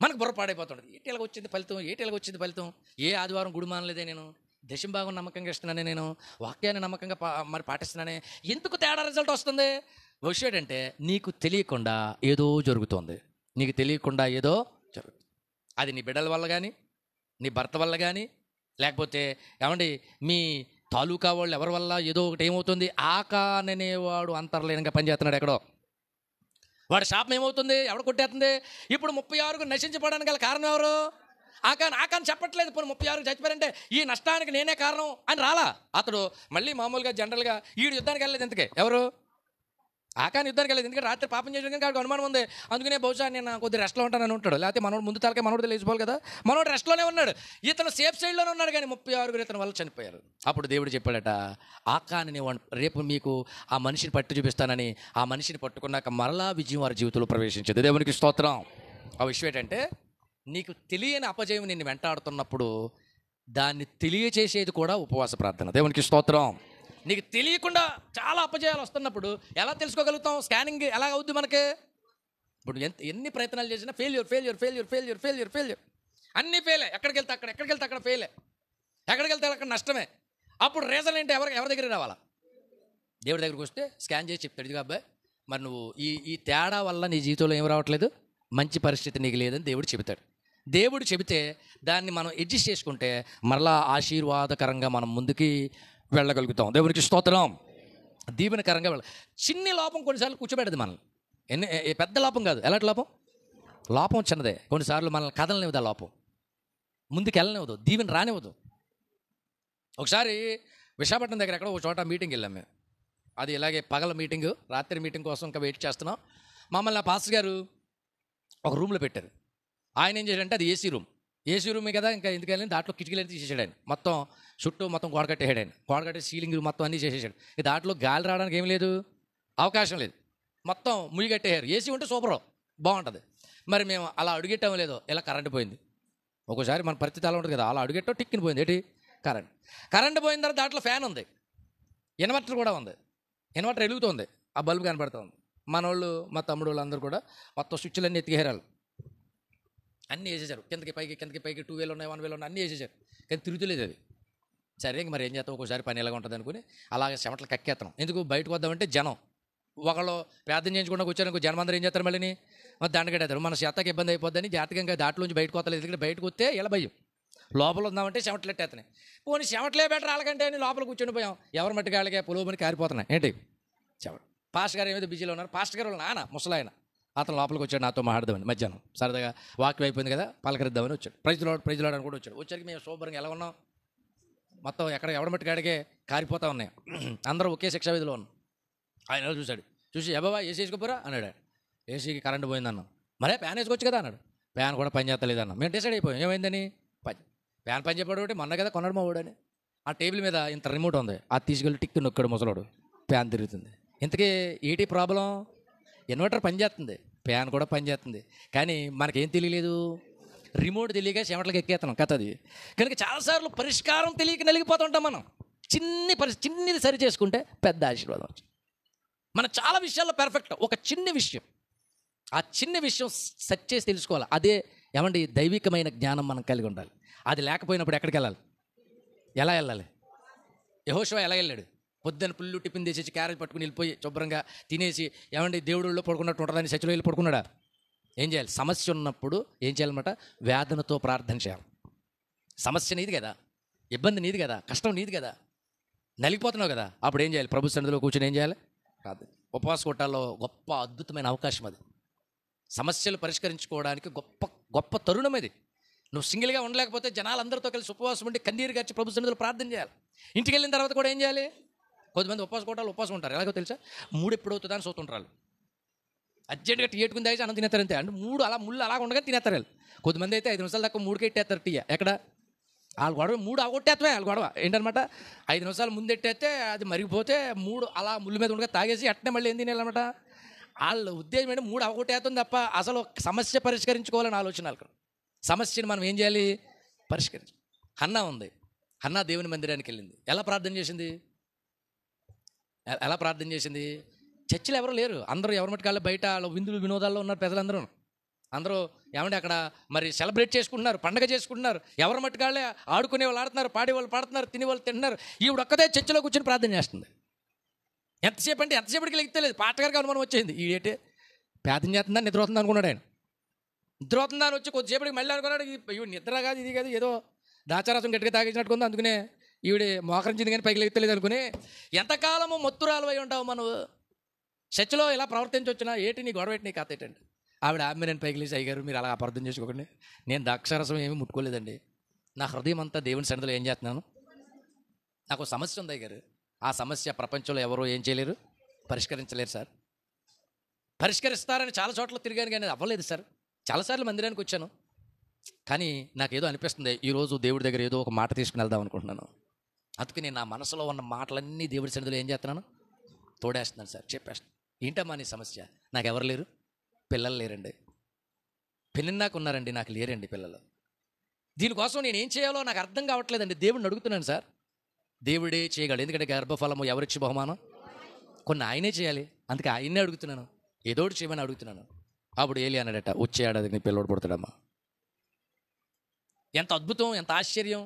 మనకు బుర్రపాడైపోతుంటుంది. ఏటిలాగ వచ్చింది ఫలితం, ఏ ఆదివారం గుడి మానలేదే, నేను దశంభాగం నమ్మకంగా ఇస్తున్నానే, నేను వాక్యాన్ని నమ్మకంగా మరి పాటిస్తున్నానే, ఎందుకు తేడా రిజల్ట్ వస్తుంది? విషయం ఏంటంటే నీకు తెలియకుండా ఏదో జరుగుతుంది, అది నీ బిడ్డల వల్ల కానీ, నీ భర్త వల్ల కానీ, లేకపోతే ఏమండి మీ తాలూకా వాళ్ళు ఎవరి వల్ల ఏదో ఒకటి ఏమవుతుంది. ఆకాన్ అనేవాడు అంతర్లీనంగా పనిచేస్తున్నాడు ఎక్కడో. వాడి శాపం ఏమవుతుంది? ఎవడు కొట్టేస్తుంది? ఇప్పుడు 36 నశించిపోవడానికి గల కారణం ఎవరు? ఆకాన్ చెప్పట్లేదు. ఇప్పుడు 36 చచ్చిపోయారంటే ఈ నష్టానికి నేనే కారణం అని రాలా. అతడు మళ్ళీ మామూలుగా జనరల్గా ఈడు యుద్ధానికి వెళ్ళలేదు. ఎందుకే? ఎవరు? ఆకాన్ యుద్ధానికి వెళ్ళలేదు. ఎందుకంటే రాత్రి పాపం చేయడం కానీ అనుమానం ఉంది. అందుకనే బహుశా నేను కొద్ది రెస్ట్లో ఉంటానని ఉంటాడు. లేకపోతే మనోడు ముందు తలకే మనోడు లేచిపోవాలి కదా. మనోడు రెస్ట్లోనే ఉన్నాడు. ఇతను సేఫ్ సైడ్లోనే ఉన్నాడు. కానీ 36 ఇతని వల్ల చనిపోయారు. అప్పుడు దేవుడు చెప్పాడట, ఆకాన్ని రేపు మీకు ఆ మనిషిని పట్టు చూపిస్తానని. ఆ మనిషిని పట్టుకున్నాక మరలా విజయం వారి జీవితంలో ప్రవేశించింది. దేవునికి స్తోత్రం. ఆ విషయం ఏంటంటే, నీకు తెలియని అపజయం నిన్ను వెంటాడుతున్నప్పుడు దాన్ని తెలియచేసేది కూడా ఉపవాస ప్రార్థన. దేవునికి స్తోత్రం. నీకు తెలియకుండా చాలా అపజయాలు వస్తున్నప్పుడు ఎలా తెలుసుకోగలుగుతాం? స్కానింగ్ ఎలా అవుద్ది మనకి? ఇప్పుడు ఎన్ని ప్రయత్నాలు చేసినా failure failure failure failure failure failure అన్నీ ఫెయిలే. ఎక్కడికి వెళ్తే అక్కడ ఫెయిలే. ఎక్కడికి వెళ్తే అక్కడ నష్టమే. అప్పుడు రీజన్ ఏంటి? ఎవరి దగ్గరికి రావాలా? దేవుడి దగ్గరికి వస్తే స్కాన్ చేసి చెప్తాడు, ఇదిగా అబ్బాయి, మరి నువ్వు ఈ తేడా వల్ల నీ జీవితంలో ఏం రావట్లేదు, మంచి పరిస్థితి నీకు లేదని దేవుడు చెబుతాడు. దేవుడు చెబితే దాన్ని మనం అడ్జస్ట్ చేసుకుంటే మరలా ఆశీర్వాదకరంగా మనం ముందుకి వెళ్ళగలుగుతాం. దేవునికి స్తోత్రం. దీవెనకరంగా చిన్ని లోపం కొన్నిసార్లు కూర్చోబెడదు మనల్ని. పెద్ద లోపం కాదు. ఎలాంటి లోపం? లోపం చిన్నదే. కొన్నిసార్లు మనల్ని కదలనివ్వదు. ఆ లోపం ముందుకు వెళ్ళనివ్వదు, దీవెన రానివ్వదు. ఒకసారి విశాఖపట్నం దగ్గర ఎక్కడ ఒక చోట మీటింగ్ వెళ్ళాం మేము. అది ఇలాగే పగల మీటింగు, రాత్రి మీటింగ్ కోసం ఇంకా వెయిట్ చేస్తున్నాం. మమ్మల్ని ఆ పాస్టర్ గారు ఒక రూమ్లో పెట్టారు. ఆయన ఏం చేశాడంటే, అది ఏసీ రూమే కదా, ఇంకా ఎందుకని దాంట్లో కిటికీలు తీసేసాడు ఆయన. మొత్తం చుట్టూ మొత్తం గోడ కట్టేసాడు ఆయన. గోడ కట్టేసి సీలింగ్ మొత్తం అన్నీ చేసేసాడు. దాంట్లో గాలి రావడానికి ఏం లేదు, అవకాశం లేదు. మొత్తం ముయ్యి కట్టేశారు. ఏసీ ఉంటే సూపర్ బాగుంటుంది. మరి మేము అలా అడుగెట్టామో లేదో ఇలా కరెంట్ పోయింది. ఒకసారి మన పరిస్థితి అలా ఉంటుంది కదా, అలా అడుగెట్టో టిక్కిని పోయింది. ఏంటి? కరెంట్ పోయిన తర్వాత దాంట్లో ఫ్యాన్ ఉంది, ఇన్వర్టర్ కూడా ఉంది. ఇన్వర్టర్ వెలుగుతుంది, ఆ బల్బు కనపడుతుంది. మనోళ్ళు మా తమ్ముడు వాళ్ళు అందరూ కూడా మొత్తం స్విచ్లన్నీ ఎత్తికేరాలు అన్నీ వేసేసారు. కిందకి పైకి 2 వేలు ఉన్నాయి, 1 వేలు ఉన్నాయి, అన్నీ వేసేసారు. కానీ తిరుగుతులేదు అది. సరే ఇంక మరి ఏం చేస్తాం, ఒక్కోసారి పని ఎలాగ ఉంటుంది అనుకుని అలాగే చెమటలు కక్కేస్తాం. ఎందుకు బయటకు వద్దామంటే జనం ఒకళ్ళు ప్రార్థన చేయించుకుంటూ వచ్చారు. జనం అందరూ ఏం చేస్తారు, మళ్ళీ దండగట్టేస్తారు. మన చేతకి ఇబ్బంది అయిపోద్దని జాతకంగా దాంట్లోంచి బయటకు వస్తలేదు. ఎందుకంటే బయటకు వస్తే ఇలా భయం, లోపల ఉందామంటే చెమటలు ఎట్టేస్తున్నాయి. పోనీ చెమటలే బెటర్ వాళ్ళకంటే అని లోపల కూర్చొని పోయాం. ఎవరి మట్టి కాళ్ళకే పులోమని కారిపోతున్నాయి. ఏంటి చెమట. పాస్టర్ గారు ఏమైతే బిజీలో ఉన్నారు. పాస్టర్ గారు వాళ్ళ నాన్న ముసలాయన, అతను లోపలికి వచ్చాడు నాతో మాట్లాడదామని. మధ్యాహ్నం సరదాగా వాక్యం అయిపోయింది కదా, పలకరిద్దామని వచ్చాడు. ప్రైజ్ లాడ్ అని కూడా వచ్చాడు. వచ్చరికి మేము శుభ్రంగా ఎలా ఉన్నాం, మొత్తం ఎవడ మట్టి కాడికే కారిపోతా ఉన్నాయి. అందరూ ఒకే శిక్షా విధిలో ఉన్నాం. ఆయన ఎలా చూసి ఎబాబా ఏసీ వేసుకోపోరా అన్నాడు. ఏసీకి కరెంట్ పోయిందన్నాం. మరే ఫ్యాన్ వేసుకోవచ్చు కదా అన్నాడు. ఫ్యాన్ కూడా పని చేస్తలేదన్నాం. మేము డిసైడ్ అయిపోయాం ఏమైందని. ఫ్యాన్ పని చెప్పాడు ఒకటి, మొన్న కదా కొన్నాడు మా వాడని. ఆ టేబుల్ మీద ఇంత రిమోట్ ఉంది, అది తీసుకెళ్ళి టిక్కు నొక్కాడు ముసలోడు. ఫ్యాన్ తిరుగుతుంది. ఇంతకీ ఏంటి ప్రాబ్లం? ఇన్వర్టర్ పనిచేస్తుంది, ఫ్యాన్ కూడా పనిచేస్తుంది, కానీ మనకేం తెలియలేదు, రిమోట్ తెలియక చెమటలకు ఎక్కేస్తున్నాం కథ అది. కనుక చాలాసార్లు పరిష్కారం తెలియక నలిగిపోతుంటాం మనం. చిన్నది సరి చేసుకుంటే పెద్ద ఆశీర్వాదం వచ్చింది. మనం చాలా విషయాల్లో పర్ఫెక్ట్. ఒక చిన్న విషయం, ఆ చిన్న విషయం సెట్ చేసి తెలుసుకోవాలి. అదే ఏమండి దైవికమైన జ్ఞానం మనం కలిగి ఉండాలి. అది లేకపోయినప్పుడు ఎక్కడికి వెళ్ళాలి, ఎలా వెళ్ళాలి? యెహోషువ ఎలా వెళ్ళాడు? పొద్దున్న పుల్లు టిఫిన్ తీసేసి క్యారేజ్ పట్టుకుని వెళ్ళిపోయి శుభ్రంగా తినేసి ఏమండి దేవుడిలో పడుకున్నట్టు ఉంటుందని చర్చిలో వెళ్ళి పడుకున్నాడా? ఏం చేయాలి? సమస్య ఉన్నప్పుడు ఏం చేయాలన్నమాట? వేదనతో ప్రార్థన చేయాలి. సమస్య నీది కదా, ఇబ్బంది నీది కదా, కష్టం నీది కదా, నలిగిపోతున్నావు కదా, అప్పుడు ఏం చేయాలి? ప్రభు సన్నిధిలో కూర్చొని ఏం చేయాలి? ప్రార్థన. ఉపవాస కోటాల్లో గొప్ప అద్భుతమైన అవకాశం అది. సమస్యలు పరిష్కరించుకోవడానికి గొప్ప తరుణం ఇది. నువ్వు సింగిల్గా ఉండలేకపోతే జనాలందరితో కలిసి ఉపవాసం ఉండి కన్నీరు గార్చి ప్రభు సన్నిధిలో ప్రార్థన చేయాలి. ఇంటికి వెళ్ళిన తర్వాత కూడా ఏం చేయాలి? కొంతమంది ఉపవాస కోటాలు ఉపవాసం ఉంటారు. ఎలాగో తెలుసా? 3 ఎప్పుడు అవుతుందా అని చూస్తుంటారు. అర్జెంట్గా టీ ఎట్టుకుని తాగేసి అన్నం తినేస్తారు అంతే. అంటే ముళ్ళు అలా ఉండగా తినేస్తారు వాళ్ళు. కొంతమంది అయితే 5 నిమిషాల దాకా 3కే ఎట్టేస్తారు టీ. ఎక్కడ వాళ్ళు గొడవ 3 అవగొట్టేస్తామే. వాళ్ళు గొడవ ఏంటనమాట, 5 నిమిషాలు ముందు ఎట్టేస్తే అది మరిగిపోతే 3 అలా ముళ్ళు మీద ఉండగా తాగేసి అట్టనే మళ్ళీ ఏం తినేయాలన్నమాట. వాళ్ళ ఉద్దేశం ఏంటి? 3 అవగొట్టేస్తుంది తప్ప అసలు సమస్య పరిష్కరించుకోవాలని ఆలోచన వాళ్ళకి. సమస్యను మనం ఏం చేయాలి? పరిష్కరించాలి. హన్నా ఉంది. హన్నా దేవుని మందిరానికి వెళ్ళింది. ఎలా ప్రార్థన చేసింది? చర్చిలో ఎవరు లేరు, అందరూ ఎవరి మట్టుకాళ్ళు బయట విందులు వినోదాల్లో ఉన్నారు. ప్రజలందరూ అందరూ ఏమంటే అక్కడ మరి సెలబ్రేట్ చేసుకుంటున్నారు, పండగ చేసుకుంటున్నారు. ఎవరి మట్టుకాళ్ళే ఆడుకునే వాళ్ళు ఆడుతున్నారు, పాడేవాళ్ళు పాడుతున్నారు, తినేవాళ్ళు తింటున్నారు. ఈవిడ ఒక్కదే చర్చిలో కూర్చొని ప్రార్థన చేస్తుంది. ఎంతసేపటికి లెక్కలేదు. పాటగారికి అనుమానం వచ్చింది, ఈడేంటి ప్రార్థన చేస్తుందా నిద్ర అవుతుంది అనుకున్నాడు ఆయన. నిద్ర అవుతుందా అని వచ్చి కొద్దిసేపటికి మళ్ళీ అనుకున్నాడు, ఈవిడ నిద్ర కాదు ఇది కాదు, ఏదో దాచారసం గట్టిగా తాగించినట్టుకుంది, అందుకనే ఈవిడ మోకరించింది కానీ పైకి లెక్కలేదు అనుకుని. ఎంతకాలము మత్తురాలు అయి ఉంటావు మనం. చర్చిలో ఇలా ప్రవర్తించొచ్చినా ఏటి నీ గొడవ ఏంటి నీ కథ ఏంటండి? ఆవిడ నేను పైకి లేచి అయ్యారు మీరు అలా అపార్థం చేసుకోకండి, నేను ద్రాక్షారసం ఏమీ ముట్టుకోలేదండి, నా హృదయం అంతా దేవుని సన్నిధిలో ఏం చేస్తున్నాను, నాకు సమస్య ఉంది అయ్యారు. ఆ సమస్య ప్రపంచంలో ఎవరో ఏం చేయలేరు, పరిష్కరించలేరు సార్. పరిష్కరిస్తారని చాలా చోట్ల తిరిగాను కానీ అవ్వలేదు సార్. చాలాసార్లు మందిరానికి వచ్చాను కానీ నాకేదో అనిపిస్తుంది ఈరోజు దేవుడి దగ్గర ఏదో ఒక మాట తీసుకుని వెళ్దాం అనుకుంటున్నాను. అందుకే నేను నా మనసులో ఉన్న మాటలన్నీ దేవుడి సన్నిధిలో ఏం చేస్తున్నాను, తోడేస్తున్నాను సార్. చెప్పేస్తాను, ఏంటమ్మా నీ సమస్య? నాకు ఎవరు లేరు, పిల్లలు లేరండి. పెళ్ళిన నాకు ఉన్నారండి, నాకు లేరండి పిల్లలు. దీనికోసం నేను ఏం చేయాలో నాకు అర్థం కావట్లేదండి. దేవుడిని అడుగుతున్నాను సార్. దేవుడే చేయగలడు, ఎందుకంటే గర్భఫలము ఎవరిచ్చి బహుమానం, కొన్ని ఆయనే చేయాలి. అందుకే ఆయన్నే అడుగుతున్నాను, ఏదోటి చేయమని అడుగుతున్నాను. అప్పుడు ఏలి అన్నాడట, వచ్చే ఏడాది నీ పిల్లోడు పుడతాడమ్మా. ఎంత అద్భుతం, ఎంత ఆశ్చర్యం.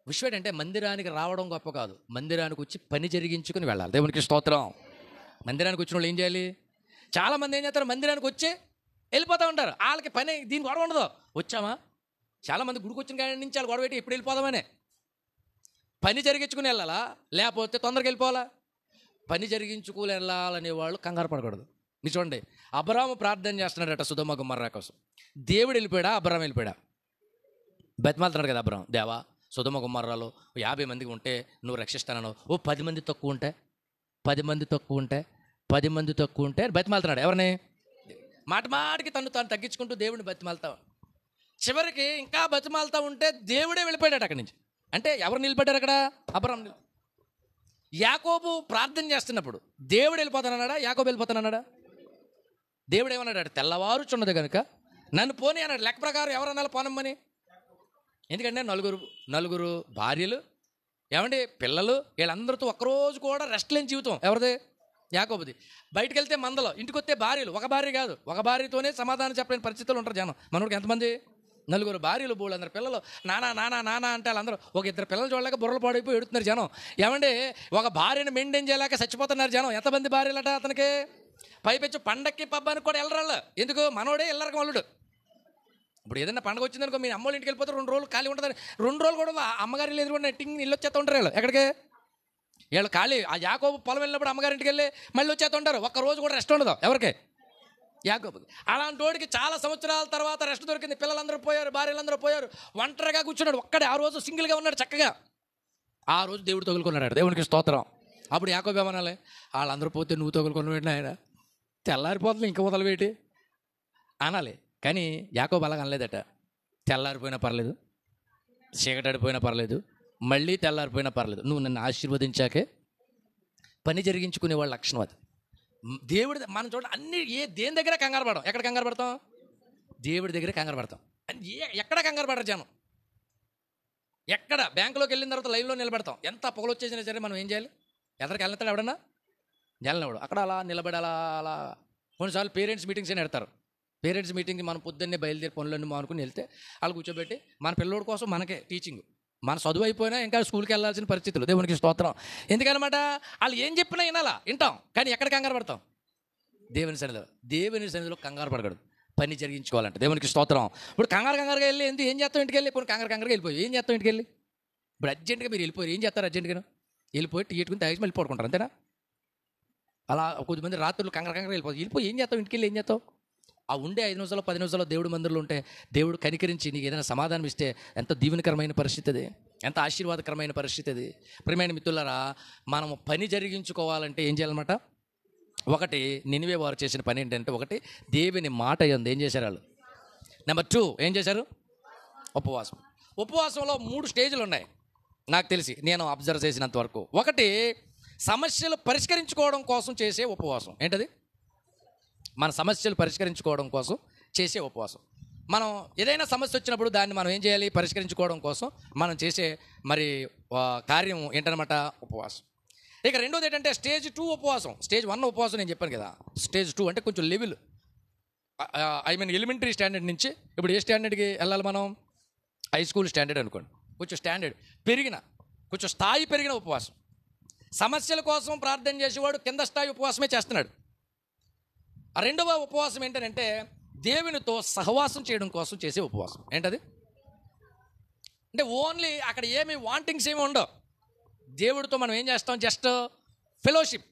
విషయం ఏంటంటే మందిరానికి రావడం గొప్ప కాదు, మందిరానికి వచ్చి పని జరిగించుకుని వెళ్ళాలి. దేవునికి స్తోత్రం. మందిరానికి వచ్చిన వాళ్ళు ఏం చేయాలి? చాలామంది ఏం చేస్తారు, మందిరానికి వచ్చి వెళ్ళిపోతూ ఉంటారు. వాళ్ళకి పని దీని గొడవ ఉండదు. వచ్చామా, చాలామంది గుడికి వచ్చిన కాడి నుంచి వాళ్ళు గొడవ పెట్టి ఎప్పుడు వెళ్ళిపోదామనే. పని జరిగించుకుని వెళ్ళాలా, లేకపోతే తొందరగా వెళ్ళిపోవాలా? పని జరిగించుకుని వెళ్ళాలనే వాళ్ళు కంగారు పడకూడదు. మీరు చూడండి, అబ్రాము ప్రార్థన చేస్తున్నాడట సుధమ గుమ్మర్రా కోసం. దేవుడు వెళ్ళిపోయాడా, అబ్రాము వెళ్ళిపోయాడా? బతిమాలుతున్నాడు కదా అబ్రాము, దేవా సుధమ గుమ్మర్రాలో 50 మందికి ఉంటే నువ్వు రక్షిస్తానను, 10 మంది తక్కువ ఉంటే 10 మంది తక్కువ ఉంటే 10 మంది తక్కువ ఉంటే బతిమాలుతున్నాడు. ఎవరిని? మాట మాటికి తాను తగ్గించుకుంటూ దేవుడిని బతిమాలుతావు. చివరికి ఇంకా బతిమాలుతూ ఉంటే దేవుడే వెళ్ళిపోయాడు అక్కడి నుంచి. అంటే ఎవరు నిలబడ్డారు అక్కడ? అబ్రాము. యాకోబు ప్రార్థన చేస్తున్నప్పుడు దేవుడు వెళ్ళిపోతానన్నాడా, యాకోబు వెళ్ళిపోతానన్నాడా? దేవుడు ఏమన్నాడు? తెల్లవారుచున్నది కనుక నన్ను పోనీ అన్నాడు. లెక్క ప్రకారం ఎవరన్నా పోనమ్మని. ఎందుకంటే నలుగురు భార్యలు, ఏమండి పిల్లలు, వీళ్ళందరితో ఒక్కరోజు కూడా రెస్ట్ లేని జీవితం. ఎవరిది? యాకోబుది. బయటకు వెళ్తే మందలో, ఇంటికి వస్తే భార్యలు. ఒక భార్య కాదు, ఒక భార్యతోనే సమాధానం చెప్పలేని పరిస్థితులు ఉంటారు జనం. మనోడికి ఎంతమంది? 4 భార్యలు, బోళ్ళు అందరు పిల్లలు. నానా నానా నానా అంటే వాళ్ళందరూ ఒక 2 పిల్లలు చూడలేక బుర్రలు పాడైపోయి ఎడుతున్నారు జనం. ఏమంటే ఒక భార్యను మెయింటైన్ చేయలేక చచ్చిపోతున్నారు జనం. ఎంతమంది భార్యలట అతనికి? పైపెచ్చు పండక్కి పబ్బానికి కూడా వెళ్ళరాళ్ళు. ఎందుకు? మనోడే వెళ్ళరక వాళ్ళుడు. ఇప్పుడు ఏదైనా పండుగ వచ్చిందనుకో, మీ అమ్మోళ్ళ ఇంటికి వెళ్ళిపోతే 2 రోజులు ఖాళీ ఉంటుంది. 2 రోజులు కూడా అమ్మగారి లేదు కూడా టింగ్ ఇల్లు వచ్చేస్తూ ఉంటారు వీళ్ళు. ఎక్కడికి? వీళ్ళు ఖాళీ. ఆ యాకోబు పొలం వెళ్ళినప్పుడు అమ్మగారింటికి వెళ్ళి మళ్ళీ వచ్చేస్తూ ఉంటారు. ఒక్క రోజు కూడా రెస్ట్ ఉండదు. ఎవరికి? యాకోబుకి. అలాంటి వాడికి చాలా సంవత్సరాల తర్వాత రెస్ట్ దొరికింది. పిల్లలందరూ పోయారు, భార్యలందరూ పోయారు, ఒంటరిగా కూర్చున్నాడు. ఒక్కడే ఆ రోజు సింగిల్గా ఉన్నాడు చక్కగా. ఆ రోజు దేవుడు తగులుకున్నాడు. దేవునికి స్తోత్రం. అప్పుడు యాకోబు ఏమనాలి? వాళ్ళందరూ పోతే నువ్వు తగులుకున్నాడు ఆయన, తెల్లారిపోతుంది ఇంకా వదలవేటి అనాలి. కానీ యాకోబు అలాగ అనలేదట. తెల్లారిపోయినా పర్లేదు, చీకటాడిపోయినా పర్లేదు, మళ్ళీ తెల్లారిపోయినా పర్లేదు, నువ్వు నన్ను ఆశీర్వదించాకే పని జరిగించుకునే వాళ్ళ లక్షణం అది. దేవుడి మనం చూడండి, అన్ని దేని దగ్గర కంగారు పడడం. ఎక్కడ కంగారు పడతాం? దేవుడి దగ్గర కంగారు పడతాం. ఎక్కడ కంగారు పడరు జనం. ఎక్కడ బ్యాంకులోకి వెళ్ళిన తర్వాత లైన్లో నిలబెడతాం. ఎంత పొగలు వచ్చేసినా సరే మనం ఏం చేయాలి? ఎదరికి వెళ్తాడు ఎవడన్నా? జల్లనవాడు అక్కడ అలా నిలబడి అలా కొన్నిసార్లు పేరెంట్స్ మీటింగ్స్ అని పెడతారు. పేరెంట్స్ మీటింగ్కి మనం పొద్దున్నే బయలుదేరి పనులన్నీ మానుకుని వెళ్తే వాళ్ళు కూర్చోబెట్టి మన పిల్లోడి కోసం మనకే టీచింగ్, మన చదువు అయిపోయినా ఇంకా స్కూల్కి వెళ్ళాల్సిన పరిస్థితులు. దేవునికి స్తోత్రం. ఎందుకనమాట? వాళ్ళు ఏం చెప్పినా వింటాం. కానీ ఎక్కడ కంగారు పడతాం? దేవుని సన్నిధిలో. దేవుని సన్నిధిలో కంగారు పడకూడదు, పని జరిగించుకోవాలంటే. దేవునికి స్తోత్రం. ఇప్పుడు కంగారుగా వెళ్ళి ఏం చేస్తాం? ఇంటికి వెళ్ళి ఇప్పుడు కంగారుగా వెళ్ళిపోయి ఏం చేస్తాం? ఇంటికి వెళ్ళి ఇప్పుడు అర్జెంటుగా మీరు వెళ్ళిపోయారు, ఏం చేస్తారు? అర్జెంటుగా వెళ్ళిపోయి టీ ఎట్టుకుని తాగేసి మళ్ళీ పడుకుంటారు, అంతేనా? అలా కొద్దిమంది రాత్రులు కంగారుగా వెళ్ళిపోయి ఏం చేస్తావు? ఇంటికి వెళ్ళి ఏం చేస్తావు? ఆ ఉండే 5 నిమిషాలు 10 నిమిషాలు దేవుడి మందిరంలో ఉంటే దేవుడు కనికరించి నీకు ఏదైనా సమాధానం ఇస్తే ఎంత దీవెనకరమైన పరిస్థితి అది, ఎంత ఆశీర్వాదకరమైన పరిస్థితి అది. ప్రియమైన మిత్రులారా, మనము పని జరిగించుకోవాలంటే ఏం చేయాలన్నమాట? ఒకటి, నినివే వారు చేసిన పని ఏంటంటే, ఒకటి దేవుని మాట యందు ఏం చేశారు వాళ్ళు? నెంబర్ 2 ఏం చేశారు? ఉపవాసం. ఉపవాసంలో 3 స్టేజ్లు ఉన్నాయి నాకు తెలిసి, నేను అబ్జర్వ్ చేసినంత వరకు. ఒకటి, సమస్యలు పరిష్కరించుకోవడం కోసం చేసే ఉపవాసం. ఏంటది? మన సమస్యలు పరిష్కరించుకోవడం కోసం చేసే ఉపవాసం. మనం ఏదైనా సమస్య వచ్చినప్పుడు దాన్ని మనం ఏం చేయాలి? పరిష్కరించుకోవడం కోసం మనం చేసే కార్యం ఏంటనమాట? ఉపవాసం. ఇక రెండోది ఏంటంటే స్టేజ్ 2 ఉపవాసం. స్టేజ్ 1 ఉపవాసం నేను చెప్పాను కదా. స్టేజ్ 2 అంటే కొంచెం లెవెల్, ఎలిమెంటరీ స్టాండర్డ్ నుంచి ఇప్పుడు ఏ స్టాండర్డ్కి వెళ్ళాలి మనం? హై స్కూల్ స్టాండర్డ్ అనుకోండి. కొంచెం స్టాండర్డ్ పెరిగిన, కొంచెం స్థాయి పెరిగిన ఉపవాసం. సమస్యల కోసం ప్రార్థన చేసేవాడు కింద స్థాయి ఉపవాసమే చేస్తున్నాడు. ఆ రెండవ ఉపవాసం ఏంటంటే దేవునితో సహవాసం చేయడం కోసం చేసే ఉపవాసం. ఏంటది? అంటే ఓన్లీ అక్కడ ఏమి వాంటింగ్స్ ఏమి ఉండవు. దేవుడితో మనం ఏం చేస్తాం? జస్ట్ ఫెలోషిప్,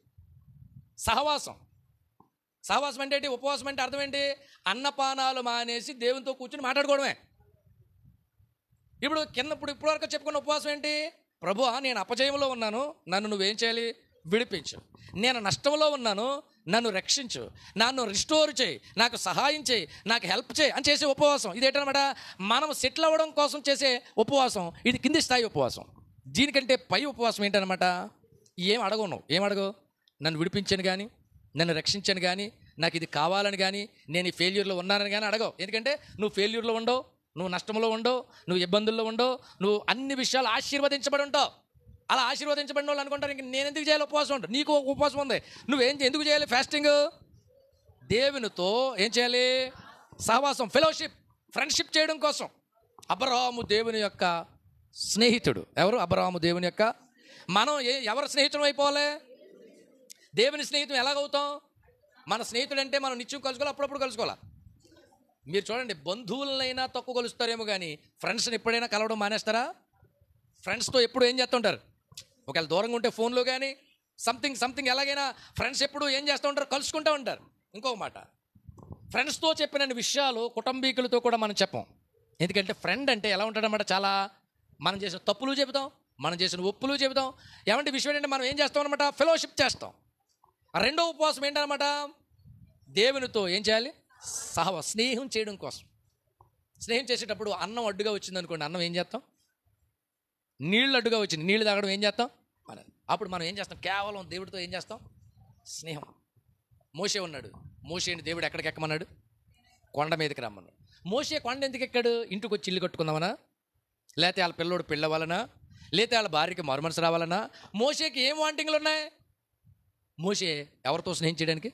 సహవాసం. సహవాసం అంటే ఏంటి? ఉపవాసం అంటే అర్థం ఏంటి? అన్నపానాలు మానేసి దేవునితో కూర్చుని మాట్లాడుకోవడమే. ఇప్పటివరకు చెప్పుకున్న ఉపవాసం ఏంటి? ప్రభువా, నేను అపజయంలో ఉన్నాను, నన్ను నువ్వేం చేయాలి? విడిపించు. నేను నష్టంలో ఉన్నాను, నన్ను రక్షించు, నన్ను రిస్టోర్ చేయి, నాకు సహాయం చేయి, నాకు హెల్ప్ చేయి అని చేసే ఉపవాసం. ఇదేంటనమాట? మనం సెటిల్ అవ్వడం కోసం చేసే ఉపవాసం. ఇది కింది స్థాయి ఉపవాసం. దీనికంటే పై ఉపవాసం ఏంటనమాట? ఏం అడగవు. నన్ను విడిపించను కానీ, నన్ను రక్షించను కానీ, నాకు ఇది కావాలని కానీ, నేను ఈ ఫెయిల్యూర్లో ఉన్నానని కానీ అడగవు. ఎందుకంటే నువ్వు ఫెయిల్యూర్లో ఉండవు, నువ్వు నష్టంలో ఉండవు, నువ్వు ఇబ్బందుల్లో ఉండవు, నువ్వు అన్ని విషయాలు ఆశీర్వదించబడి ఉంటావు. అలా ఆశీర్వదించబడిన వాళ్ళు అనుకుంటారు ఇంక నేను ఎందుకు చేయాలి ఉపవాసం ఉంటావు. నీకు ఉపవాసం ఉంది, ఎందుకు చేయాలి ఫాస్టింగ్? దేవునితో ఏం చేయాలి? సహవాసం, ఫెలోషిప్, ఫ్రెండ్షిప్ చేయడం కోసం. అబ్రహాము దేవుని యొక్క స్నేహితుడు. ఎవరు? అబ్రహాము దేవుని యొక్క. మనం ఎవరి స్నేహితులం అయిపోవాలి? దేవుని స్నేహితులు ఎలాగవుతాం? మన స్నేహితుడు అంటే మనం నిత్యం కలుసుకోవాలి, అప్పుడప్పుడు కలుసుకోవాలి. మీరు చూడండి, బంధువులనైనా తక్కువ కలుస్తారేమో కానీ ఫ్రెండ్స్ని ఎప్పుడైనా కలవడం మానేస్తారా? ఫ్రెండ్స్తో ఎప్పుడు ఏం చేస్తుంటారు? ఒకవేళ దూరంగా ఉంటే ఫోన్లో కానీ సంథింగ్ ఎలాగైనా ఫ్రెండ్స్ ఎప్పుడు ఏం చేస్తూ ఉంటారు? కలుసుకుంటూ ఉంటారు. ఇంకొక మాట, ఫ్రెండ్స్తో చెప్పిన విషయాలు కుటుంబీకులతో కూడా మనం చెప్పం. ఎందుకంటే ఫ్రెండ్ అంటే ఎలా ఉంటాడన్నమాట? చాలా మనం చేసిన తప్పులు చెబుతాం, మనం చేసిన ఒప్పులు చెబుతాం. ఏమంటే విషయం ఏంటంటే మనం ఏం చేస్తాం అనమాట? ఫెలోషిప్ చేస్తాం. రెండో ఉపవాసం ఏంటనమాట? దేవునితో ఏం చేయాలి? స్నేహం చేయడం కోసం. స్నేహం చేసేటప్పుడు అన్నం అడ్డుగా వచ్చింది అనుకోండి, అన్నం ఏం చేస్తాం? నీళ్ళు అడ్డుగా వచ్చింది, నీళ్ళు తాగడం ఏం చేస్తాం? అప్పుడు మనం ఏం చేస్తాం? కేవలం దేవుడితో ఏం చేస్తాం? స్నేహం. మోషే ఉన్నాడు, మోషేని దేవుడు ఎక్కడికి ఎక్కమన్నాడు? కొండ మీదకి రమ్మన్నాడు. మోషే కొండ ఎందుకు ఎక్కాడు? ఇంటికి వచ్చి ఇల్లు కట్టుకుందామనా? లేకపోతే వాళ్ళ పిల్లోడు పెళ్ళవ్వాలనా? లేకపోతే వాళ్ళ భార్యకి మరుమనసు రావాలనా? మోషేకి ఏం వాంటింగ్లు ఉన్నాయి? మోషే ఎవరితో స్నేహం చేయడానికి?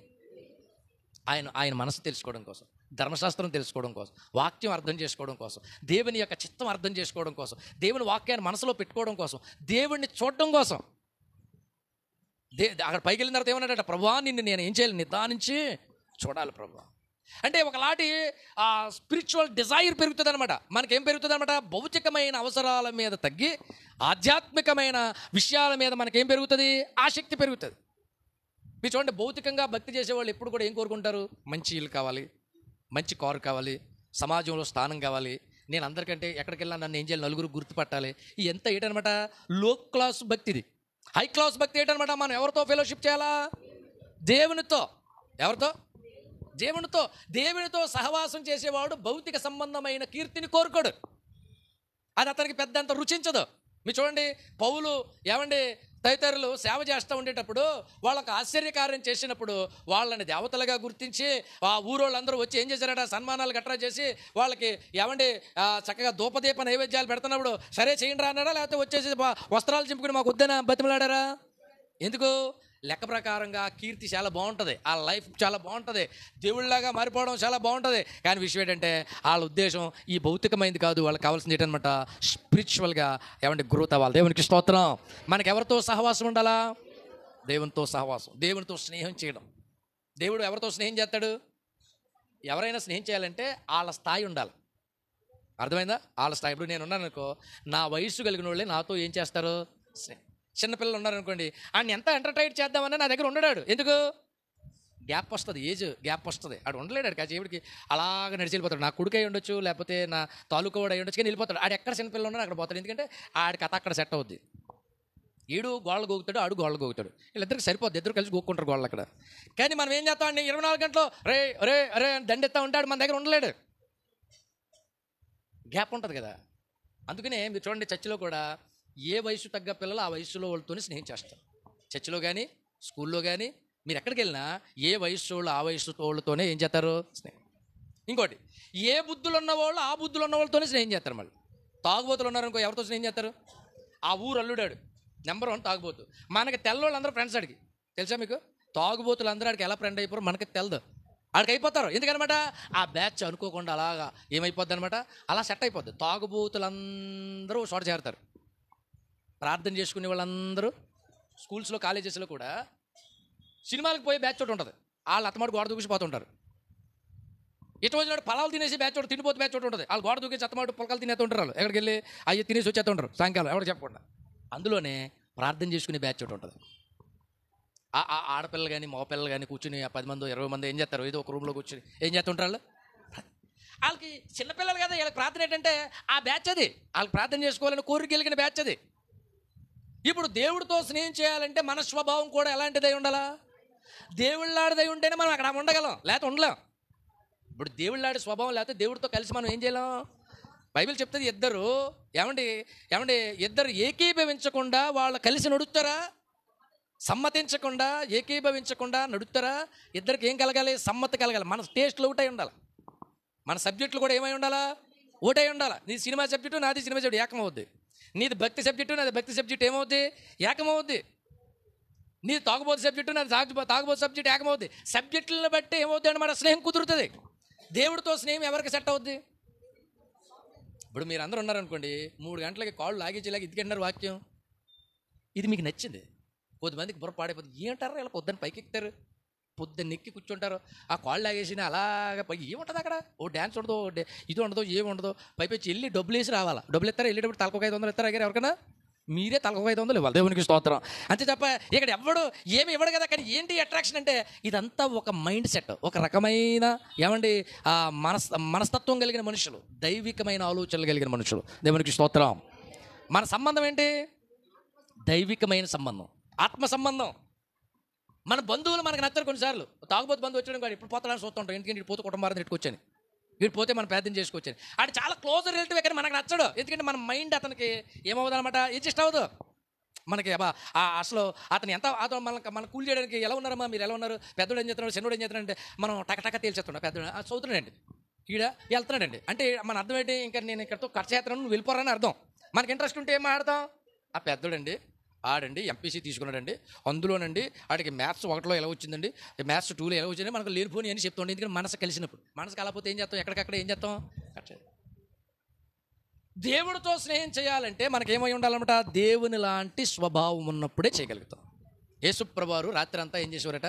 ఆయన మనసు తెలుసుకోవడం కోసం, ధర్మశాస్త్రం తెలుసుకోవడం కోసం, వాక్యం అర్థం చేసుకోవడం కోసం, దేవుని యొక్క చిత్తం అర్థం చేసుకోవడం కోసం, దేవుని వాక్యాన్ని మనసులో పెట్టుకోవడం కోసం, దేవుడిని చూడడం కోసం. అక్కడ పైకి వెళ్ళిన తర్వాత ఏమన్నాడట? ప్రభువా, నిన్ను నేను ఏం చేయాలి? నిదానించి చూడాలి ప్రభువా. అంటే ఒకలాంటి స్పిరిచువల్ డిజైర్ పెరుగుతుంది అనమాట. మనకేం పెరుగుతుంది అనమాట? భౌతికమైన అవసరాల మీద తగ్గి ఆధ్యాత్మికమైన విషయాల మీద మనకేం పెరుగుతుంది? ఆసక్తి పెరుగుతుంది. మీరు చూడండి, భౌతికంగా భక్తి చేసేవాళ్ళు ఎప్పుడు కూడా ఏం కోరుకుంటారు? మంచి ఇల్లు కావాలి, మంచి కారు కావాలి, సమాజంలో స్థానం కావాలి, నేను అందరికంటే ఎక్కడికి వెళ్ళినా నన్ను ఏం చేయాలి? నలుగురు గుర్తుపట్టాలి. ఈ ఎంత ఏంటనమాట? లో క్లాస్ భక్తిది. హై క్లాస్ భక్తి ఏంటనమాట? మనం ఎవరితో ఫెలోషిప్ చేయాలా? దేవునితో. ఎవరితో? దేవునితో సహవాసం చేసేవాడు భౌతిక సంబంధమైన కీర్తిని కోరుకోడు. అది అతనికి పెద్దంత రుచించదు. మీరు చూడండి, పౌలు తదితరులు సేవ చేస్తూ ఉండేటప్పుడు వాళ్ళకు ఆశ్చర్యకార్యం చేసినప్పుడు వాళ్ళని దేవతలుగా గుర్తించి ఆ ఊరోళ్ళందరూ వచ్చి ఏం చేశారట? సన్మానాలు గట్రా చేసి వాళ్ళకి చక్కగా ధూపదీప నైవేద్యాలు పెడుతున్నప్పుడు సరే చేయండి రా అన్నారా? లేకపోతే వచ్చేసి వస్త్రాలు చింపుకుని మాకు వద్దనా బతిమలాడారా? ఎందుకు? లెక్క ప్రకారంగా కీర్తి చాలా బాగుంటుంది, ఆ లైఫ్ చాలా బాగుంటుంది, దేవుళ్ళలాగా మారిపోవడం చాలా బాగుంటుంది. కానీ విషయం ఏంటంటే వాళ్ళ ఉద్దేశం ఈ భౌతికమైనది కాదు. వాళ్ళకి కావాల్సింది ఏంటనమాట? స్పిరిచువల్గా గ్రోత్ అవ్వాలి. దేవునికి స్తోత్రం. మనకి ఎవరితో సహవాసం ఉండాలా? దేవునితో సహవాసం, దేవునితో స్నేహం చేయడం. దేవుడు ఎవరితో స్నేహం చేస్తాడు? ఎవరైనా స్నేహం చేయాలంటే వాళ్ళ స్థాయి ఉండాలి. అర్థమైందా? వాళ్ళ స్థాయి. ఇప్పుడు నేను ఉన్నాను అనుకో, నా వయస్సు కలిగిన వాళ్ళే నాతో ఏం చేస్తారు? స్నేహం. చిన్నపిల్లలు ఉన్నారనుకోండి, ఆయన ఎంత ఎంటర్టైన్ చేద్దామన్నా నా దగ్గర ఉండడాడు. ఎందుకు? గ్యాప్ వస్తుంది, ఏజ్ గ్యాప్ వస్తుంది. ఆడు ఉండలేడు. కాసేపటికి అలాగ నడిచి వెళ్ళిపోతాడు. నా కొడుకు అయి ఉండొచ్చు, లేకపోతే నా తాలూకా వాడు అయి ఉండొచ్చు, కానీ వెళ్ళిపోతాడు. ఆడు ఎక్కడ చిన్నపిల్లలు ఉన్నాడు అక్కడ పోతాడు. ఎందుకంటే ఆడి కథ అక్కడ సెట్ అవుద్ది. ఈడు గోళ్ళ గోగుతాడు, ఆడు గోళ్ళ గోగుతాడు. వీళ్ళిద్దరికి సరిపోద్ది, ఇద్దరు కలిసి గోక్కుంటారు గోళ్ళు అక్కడ. కానీ మనం ఏం చేస్తాం అండి? 24 గంటలు రే రే రే అని దండెత్తా ఉంటాడు, మన దగ్గర ఉండలేడు. గ్యాప్ ఉంటుంది కదా. అందుకనే మీరు చూడండి, చర్చిలో కూడా ఏ వయసు తగ్గ పిల్లలు ఆ వయసులో వాళ్ళతోనే స్నేహం చేస్తారు. చర్చిలో కానీ స్కూల్లో కానీ మీరు ఎక్కడికి వెళ్ళినా ఏ వయసు వాళ్ళు ఆ వయసు వాళ్ళతోనే ఏం చేస్తారు? స్నేహం. ఇంకోటి, ఏ బుద్ధులు ఉన్నవాళ్ళు ఆ బుద్ధులు ఉన్న వాళ్ళతోనే స్నేహం చేస్తారు. మళ్ళీ తాగుబోతులు ఉన్నారనుకో, ఎవరితో స్నేహం చేస్తారు? ఆ ఊరు అల్లుడాడు నెంబర్ 1 తాగుబోతు. మనకి తెల్లవాళ్ళు అందరూ ఫ్రెండ్స్. అడిగి తెలుసా మీకు? తాగుబోతులు అందరూ ఆడికి ఎలా ఫ్రెండ్ అయిపోరు మనకి తెలదు. ఆడికి అయిపోతారు. ఎందుకనమాట? ఆ బ్యాచ్ అనుకోకుండా అలాగా ఏమైపోద్ది అనమాట, అలా సెట్ అయిపోద్ది. తాగుబోతులందరూ చోట చేరుతారు. ప్రార్థన చేసుకునే వాళ్ళందరూ స్కూల్స్లో కాలేజెస్లో కూడా సినిమాలకు పోయే బ్యాచ్ ఒకటి ఉంటుంది. వాళ్ళు అత్తమాటు గోడ దూకిసిపోతుంటారు. ఇటు వచ్చినాడు పొలాలు తినేసి బ్యాచ్ ఒకటి, తినిపోతే బ్యాచ్ ఒకటి ఉంటుంది. వాళ్ళు గోడ దూకేసి అత్తమాటు పొలకాలు తినేస్తుంటారు. వాళ్ళు ఎక్కడికి వెళ్ళి అయ్యి తినేసి వచ్చేస్తుంటారు సాయంకాలం ఎవరికి చెప్పకుండా. అందులోనే ప్రార్థన చేసుకునే బ్యాచ్ ఒకటి ఉంటుంది. ఆడపిల్లలు కానీ మగపిల్లలు కానీ కూర్చుని 10 మంది 20 మంది ఏం చేస్తారు, ఏదో ఒక రూమ్లో కూర్చుని ఏం చేస్తుంటారు వాళ్ళు. వాళ్ళకి చిన్నపిల్లలు కదా, వీళ్ళకి ప్రార్థన ఏంటంటే ఆ బ్యాచ్ అది, వాళ్ళకి ప్రార్థన చేసుకోవాలని కోరిక కలిగిన బ్యాచ్ అది. ఇప్పుడు దేవుడితో స్నేహం చేయాలంటే మన స్వభావం కూడా ఎలాంటిదై ఉండాలా? దేవుళ్ళాడిదై ఉంటేనే మనం అక్కడ ఉండగలం, లేకపోతే ఉండలేం. ఇప్పుడు దేవుళ్ళాడి స్వభావం లేకపోతే దేవుడితో కలిసి మనం ఏం చేయలేం. బైబిల్ చెప్తుంది ఏమండి ఇద్దరు ఏకీభవించకుండా వాళ్ళు కలిసి నడుస్తారా? సమ్మతించకుండా ఏకీభవించకుండా నడుస్తారా? ఇద్దరికి ఏం కలగాలి? సమ్మతి కలగాలి. మన టేస్ట్లు ఒకటై ఉండాలి, మన సబ్జెక్టులు కూడా ఏమై ఉండాలా? ఒకటై ఉండాలి. నీ సినిమా సబ్జెక్టు నాది సినిమా సబ్జెక్టు ఏకమవుద్ది. నీది భక్తి సబ్జెక్టు నాది భక్తి సబ్జెక్ట్ ఏమవుద్ది? ఏకమవుద్ది. నీది తాగుబోతు సబ్జెక్టు నాది తాగుబోతు సబ్జెక్ట్ ఏకమవుద్ది. సబ్జెక్టులను బట్టి ఏమవుద్ది అంటే మన స్నేహం కుదురుతుంది. దేవుడితో స్నేహం ఎవరికి సెట్ అవుద్ది? ఇప్పుడు మీరు అందరూ ఉన్నారనుకోండి, 3 గంటలకి కాళ్ళు లాగేసేలాగా ఇదికెళ్ళినారు వాక్యం, ఇది మీకు నచ్చింది. కొద్దిమందికి బుర్ర పాడైపోతుంది. ఏంటారు ఇలా పొద్దున్న పైకి ఎక్కుతారు, పొద్దున్న ఎక్కి కూర్చుంటారు, ఆ కాళ్ళు లాగేసిన అలాగ పై ఏముంటుంది అక్కడ? ఓ డ్యాన్స్ ఉండదు, ఇది ఉండదు, ఏమి ఉండదు. పైపచ్చి వెళ్ళి డబ్బులు వేసి రావాలా. డబ్బులు ఇస్తారా? వెళ్ళేటప్పుడు తలకు 500 ఇస్తారా? అయ్యారు ఎవరికైనా? మీరే తలకు 500 ఇవ్వాలి. దేవునికి స్తోత్రం. అంతే తప్ప ఇక్కడ ఎవడు ఏమి ఇవ్వడు కదా. కానీ ఏంటి అట్రాక్షన్ అంటే ఇదంతా ఒక మైండ్ సెట్, ఒక రకమైన మనస్తత్వం కలిగిన మనుషులు, దైవికమైన ఆలోచనలు కలిగిన మనుషులు. దేవునికి స్తోత్రం. మన సంబంధం ఏంటి? దైవికమైన సంబంధం, ఆత్మ సంబంధం. మన బంధువులు మనకు నచ్చరు. కొన్నిసార్లు తాగుబోతు బంధువు వచ్చాడు కానీ ఇప్పుడు పోతాడని చూస్తుంటాం. ఎందుకంటే ఇటు పోతే కుటుంబాన్ని నెట్టుకొచ్చాను, వీడు పోతే మనం ప్రార్థన చేసుకొచ్చాను. అది చాలా క్లోజ్ రిలేటివ్, కానీ మనకు నచ్చడు. ఎందుకంటే మన మైండ్ అతనికి ఏమవుతుంది అనమాట, అడ్జస్ట్ అవ్వదు మనకి. అసలు అతను అతను మన కూల్ చేయడానికి ఎలా ఉన్నారమ్మా, మీరు ఎలా ఉన్నారు, పెద్దోడు ఏం చేస్తున్నాడు, చిన్నోడు ఏం చేస్తున్నాడంటే మనం టకటక తేల్చేస్తున్నాడు. పెద్దోడు చదువుతున్నాడండి, ఈడ వెళ్తున్నాడండి అంటే మన అర్థం ఏంటి? ఇంకా నేను ఇక్కడతో ఖర్చు చేస్తున్నాను, నువ్వు వెళ్ళిపోరాని అర్థం. మనకి ఇంట్రెస్ట్ ఉంటే ఏం మాట్లాడతాం? ఆ పెద్దోడండి ఆడండి ఎంపీసీ తీసుకున్నాడండి, అందులోనండి ఆడికి మ్యాథ్స్ 1లో ఎలా వచ్చిందండి, మ్యాథ్స్ 2లో ఎలా వచ్చింది, మనకు లేనిపోని అని చెప్తుండే. ఎందుకంటే మనసు కలిసినప్పుడు. మనసు కాకపోతే ఏం చేస్తాం? ఎక్కడికక్కడ ఏం చేస్తాం? దేవుడితో స్నేహం చేయాలంటే మనకేమై ఉండాలన్నమాట? దేవుని లాంటి స్వభావం ఉన్నప్పుడే చేయగలుగుతాం. యేసుప్రభువారు రాత్రి అంతా ఏం చేసేవారట?